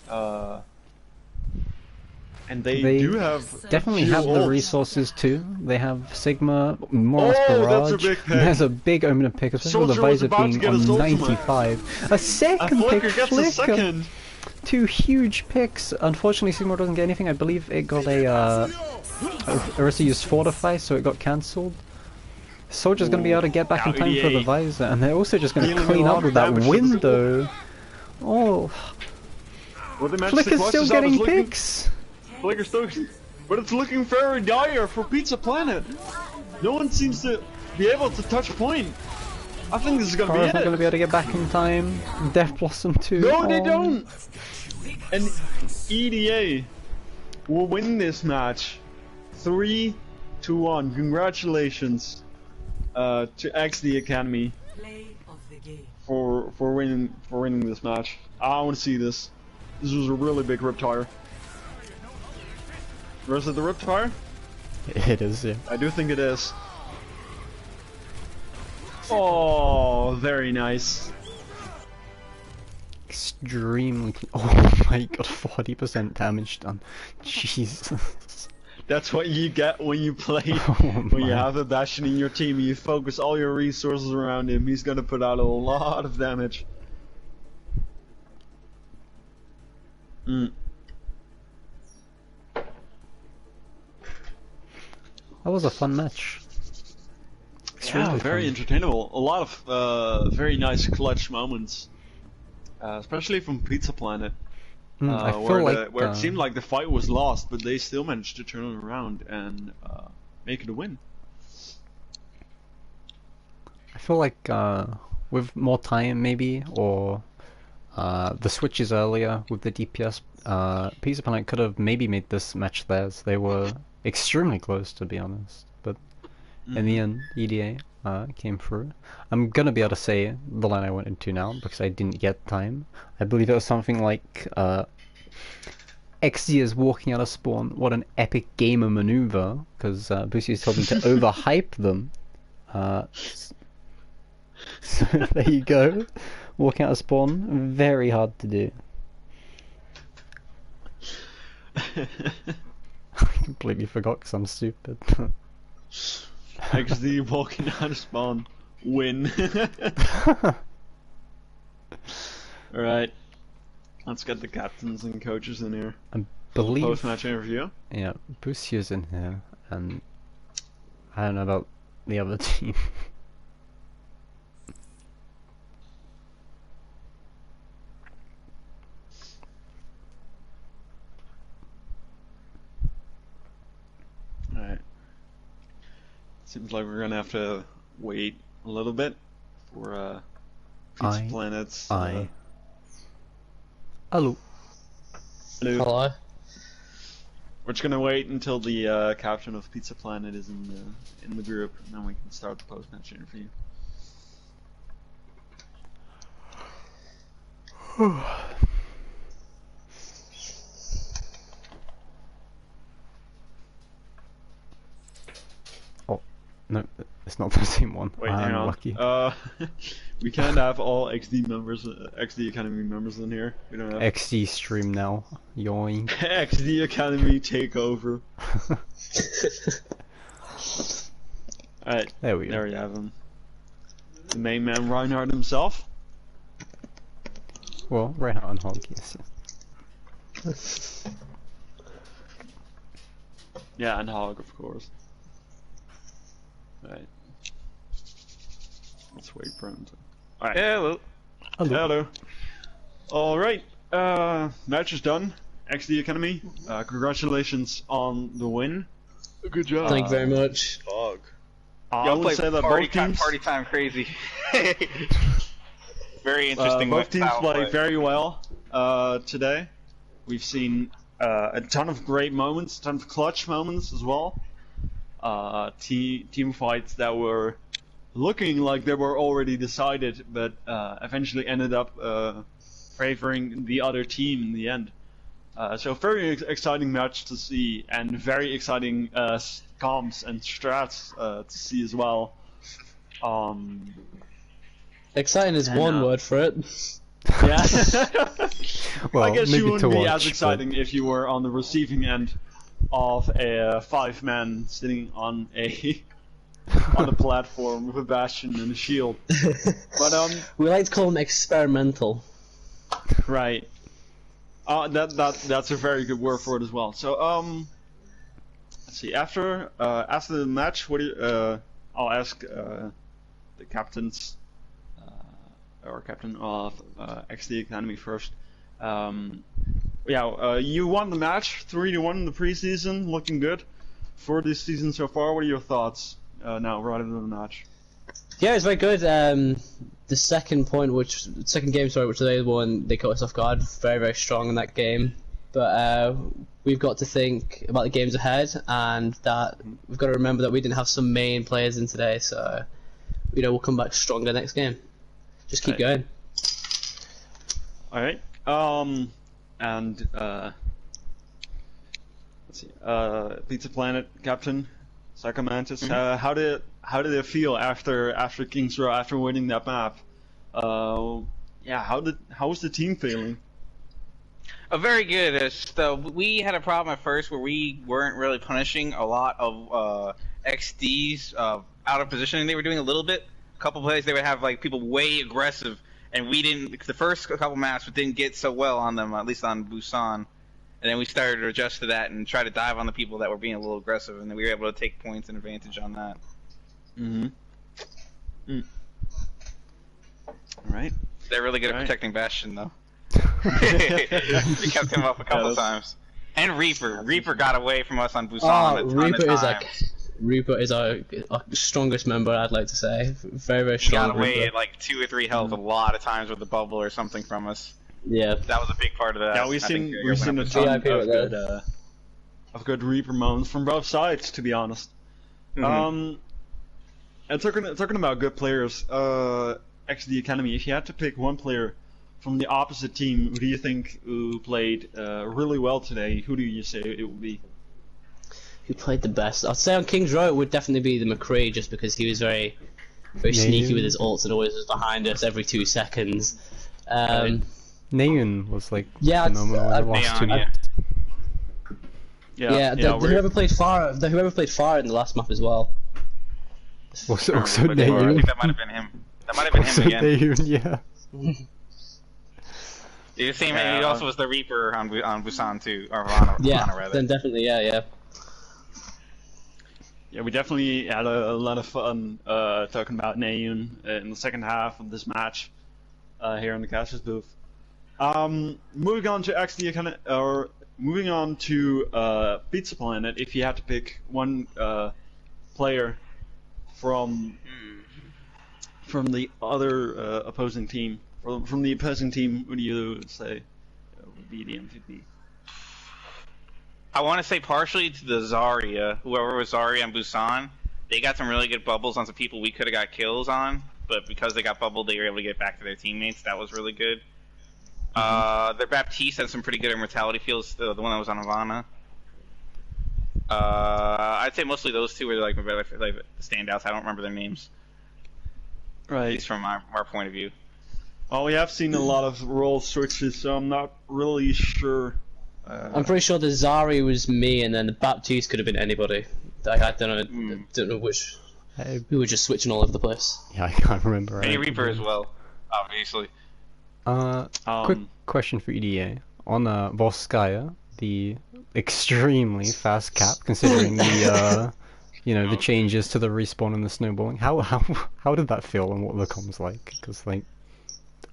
And they do have
definitely have the resources too. They have Sigma, more or less Barrage.
That's a big pick.
There's a big opening pick, especially with the Visor being on 95. A second pick, Flicker! Two huge picks. Unfortunately, Sigma doesn't get anything. I believe it got a Orisa used Fortify, so it got cancelled. Soldier's going to be able to get back in time for the Visor, and they're also just going to clean up with that window. Oh, Flicker's still getting picks.
Flicker's still, but it's looking very dire for Pizza Planet. No one seems to be able to touch point. I think this is going to be it.
Not going to be able to get back in time. Death Blossom 2.
No, they don't. And EDA will win this match 3-1. Congratulations to Eccs the Academy for winning this match. I want to see this. This was a really big Riptire. Was it the Riptire?
It is, yeah.
I do think it is. Oh, very nice.
Extremely. Oh my god, 40% damage done. Jesus.
That's what you get when you play, when you have a Bastion in your team and you focus all your resources around him. He's gonna put out a lot of damage.
That was a fun match.
Yeah, very entertainable. A lot of very nice clutch moments, especially from Pizza Planet,
I feel
where it seemed like the fight was lost, but they still managed to turn it around and make it a win.
I feel like with more time, maybe, or the switches earlier with the DPS, Pizza Planet could have maybe made this match theirs. They were extremely close, to be honest, but in the end, EDA came through. I'm gonna be able to say the line I went into now because I didn't get time. I believe it was something like XZ is walking out of spawn. What an epic gamer maneuver! Because Boosie's told me to overhype them. So there you go. Walking out of spawn, very hard to do. I completely forgot because I'm stupid.
XD walking out of spawn. Win. Alright. Let's get the captains and coaches in here.
I believe...
Post-match interview.
Yeah, Boosie's in here, and I don't know about the other team.
Seems like we're gonna have to wait a little bit for Pizza Planet's.
Hello.
Hello.
Hello.
We're just gonna wait until the captain of Pizza Planet is in the group, and then we can start the post-match interview.
Oh, no, it's not the same one.
Wait,
I'm
hang on.
lucky.
We can't have all XD members, XD Academy members in here. We don't have
XD stream now. Yoink.
XD Academy takeover. Alright,
There we go.
there you have him. The main man, Reinhardt himself.
Well, Reinhardt and Hog, yes.
Yeah, and Hog, of course. Right. Let's wait for him to... Alright.
Hello.
Hello. Alright, match is done. XD Academy, congratulations on the win.
Good job.
Thank you very much.
Dog.
I
Y'all
would
played
say that
party
both teams,
time crazy. Very interesting.
both teams
style
played
play.
very well today. We've seen a ton of great moments, a ton of clutch moments as well. Team fights that were looking like they were already decided, but eventually ended up favoring the other team in the end. So very exciting match to see, and very exciting comps and strats to see as well.
Exciting is
And,
one word for it.
Yeah.
Well,
I guess
maybe
you wouldn't
to
be
watch,
as
but-
exciting if you were on the receiving end of a 5-man sitting on a on a platform with a bastion and a shield. But
We like to call them experimental.
right. That's a very good word for it as well. So let's see. After the match, what do you, I'll ask the captains or captain of XD Academy first. You won the match 3-1 in the preseason, looking good for this season so far. What are your thoughts now, right into the match?
Yeah, it's very good. The second game, which they won, they caught us off guard. Very, very strong in that game. But we've got to think about the games ahead, and that we've got to remember that we didn't have some main players in today. So, we'll come back stronger next game. Just keep going.
All right. And let's see. Pizza Planet captain, Psychomantis. How did it feel after King's Row, after winning that map? How was the team feeling?
Very good. So we had a problem at first where we weren't really punishing a lot of XDs out of positioning. They were doing a little bit. A couple plays they would have like people way aggressive, and we didn't. The first couple maps didn't get so well on them, at least on Busan. And then we started to adjust to that and try to dive on the people that were being a little aggressive, and then we were able to take points and advantage on that.
All right.
They're really good at
Alright.
protecting Bastion, though. We kept him up a couple times. And Reaper. Reaper got away from us on Busan a ton of times.
Reaper is our strongest member, I'd like to say. Very, very
He
strong.
got away
Reaper.
at like 2 or 3 health a lot of times with the bubble or something from us.
Yeah.
That was a big part of that.
Yeah, we've
I think
seen a
went up
ton
VIP right there.
of good Reaper moments from both sides, to be honest.
Mhm.
And talking about good players, XD Academy. If you had to pick one player from the opposite team, who do you think who played really well today? Who do you say it would be?
Who played the best? I'd say on King's Row it would definitely be the McCree, just because he was very, very sneaky with his ults and always was behind us every 2 seconds.
Naeun was like
Yeah,
phenomenal in the last two
Neon,
maps.
whoever played fire in the last map as well.
Was
I
also
think that
Naeun.
might have been him. That might have been
Also
him again.
Naeun, yeah.
He was the same.
Yeah.
He also was the Reaper on Busan too, or Lana,
Yeah,
Lana rather.
then definitely, yeah.
Yeah, we definitely had a lot of fun talking about Naeun in the second half of this match here in the Casters booth. Moving on to XD Academy, or moving on to Pizza Planet. If you had to pick one player from the other opposing team. From the opposing team, who do you say would be the MVP?
I want to say partially to the Zarya, whoever was Zarya and Busan. They got some really good bubbles on some people we could have got kills on, but because they got bubbled, they were able to get back to their teammates. That was really good. Their Baptiste had some pretty good immortality fields, the one that was on Havana. I'd say mostly those two were like the standouts. I don't remember their names.
Right.
At least from our point of view.
Well, we have seen a lot of role switches, so I'm not really sure.
I'm pretty sure the Zari was me, and then the Baptiste could have been anybody. I don't know which. We were just switching all over the place.
Yeah, I can't remember.
Any Reaper as well, obviously.
Quick question for EDA. On Volskaya, the extremely fast cap, considering the the changes to the respawn and the snowballing. How did that feel, and what were the comms like? Because like,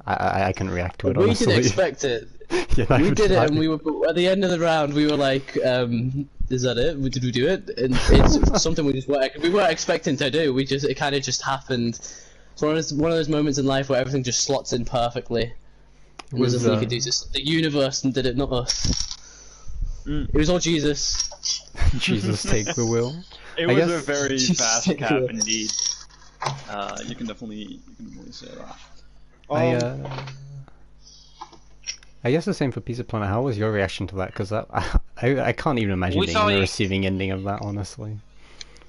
I couldn't react to it.
We
honestly.
didn't expect it.
Yeah,
we did it, and we were at the end of the round. We were like, "Is that it? Did we do it?" And it's something we weren't expecting to do. It kind of just happened. It's one of those moments in life where everything just slots in perfectly. And there's nothing you could do. Just the universe and did it, not us. It was all Jesus.
Jesus take the wheel.
It was a very fast cap indeed. You can definitely say that.
I guess the same for Pizza Planet. How was your reaction to that? Because I can't even imagine being on the receiving ending of that, honestly.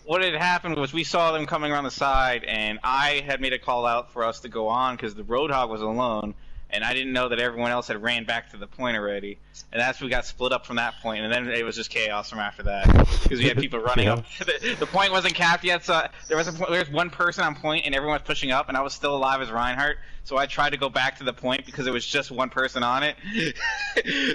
What had happened was we saw them coming around the side, and I had made a call out for us to go on because the Roadhog was alone, and I didn't know that everyone else had ran back to the point already. And that's we got split up from that point, and then it was just chaos from after that because we had people running up. The point wasn't capped yet, so there was one person on point, and everyone was pushing up, and I was still alive as Reinhardt. So I tried to go back to the point because there was just one person on it,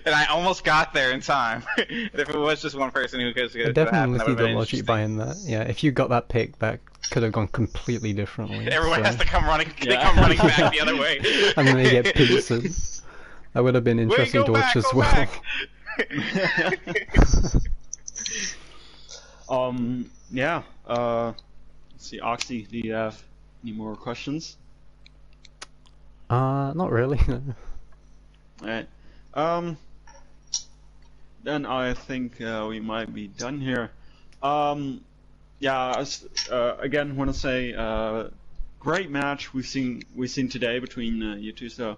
and I almost got there in time. If it was just one person who could
I definitely see the logic behind that. Yeah, if you got that pick, that could have gone completely differently.
Everyone has to come running. They come running back the other way,
and then they get pieces. That would have been interesting to watch as well.
Yeah. Let's see, Oxy, do you have any more questions?
Not really.
Alright. Then I think we might be done here. Yeah. Again, want to say great match we've seen today between you two. So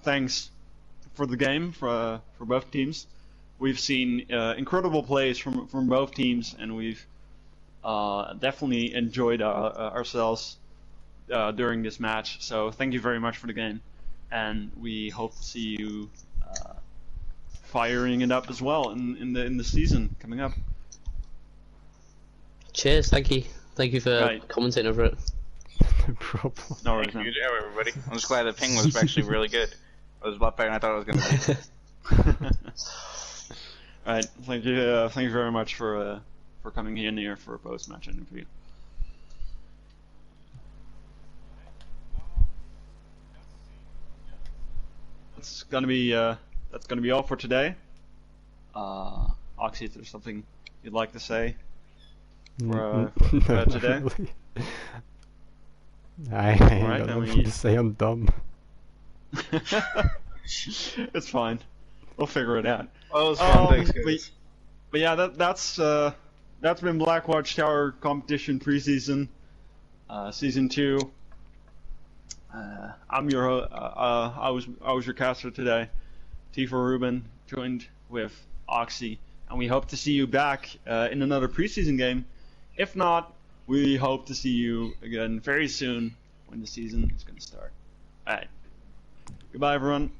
thanks for the game for both teams. We've seen incredible plays from both teams, and we've definitely enjoyed ourselves during this match. So thank you very much for the game, and we hope to see you firing it up as well in the season coming up.
Cheers, thank you for commentating over it.
No problem.
No worries,
Thank you, everybody. I'm just glad the ping was actually really good. It was a lot better than I thought it was going to be.
Alright, thank you very much for coming in here for a post-match interview. That's gonna be all for today. Oxy, if there's something you'd like to say for today?
Really. I ain't got nothing to say. I'm dumb.
It's fine. We'll figure it out.
Oh, it's fun. Thanks, guys.
But yeah, that's been Blackwatch Tower competition preseason, season 2. I'm your I was your caster today, T4 Ruben, joined with Oxy, and we hope to see you back in another preseason game. If not, we hope to see you again very soon when the season is going to start. Alright. Goodbye, everyone.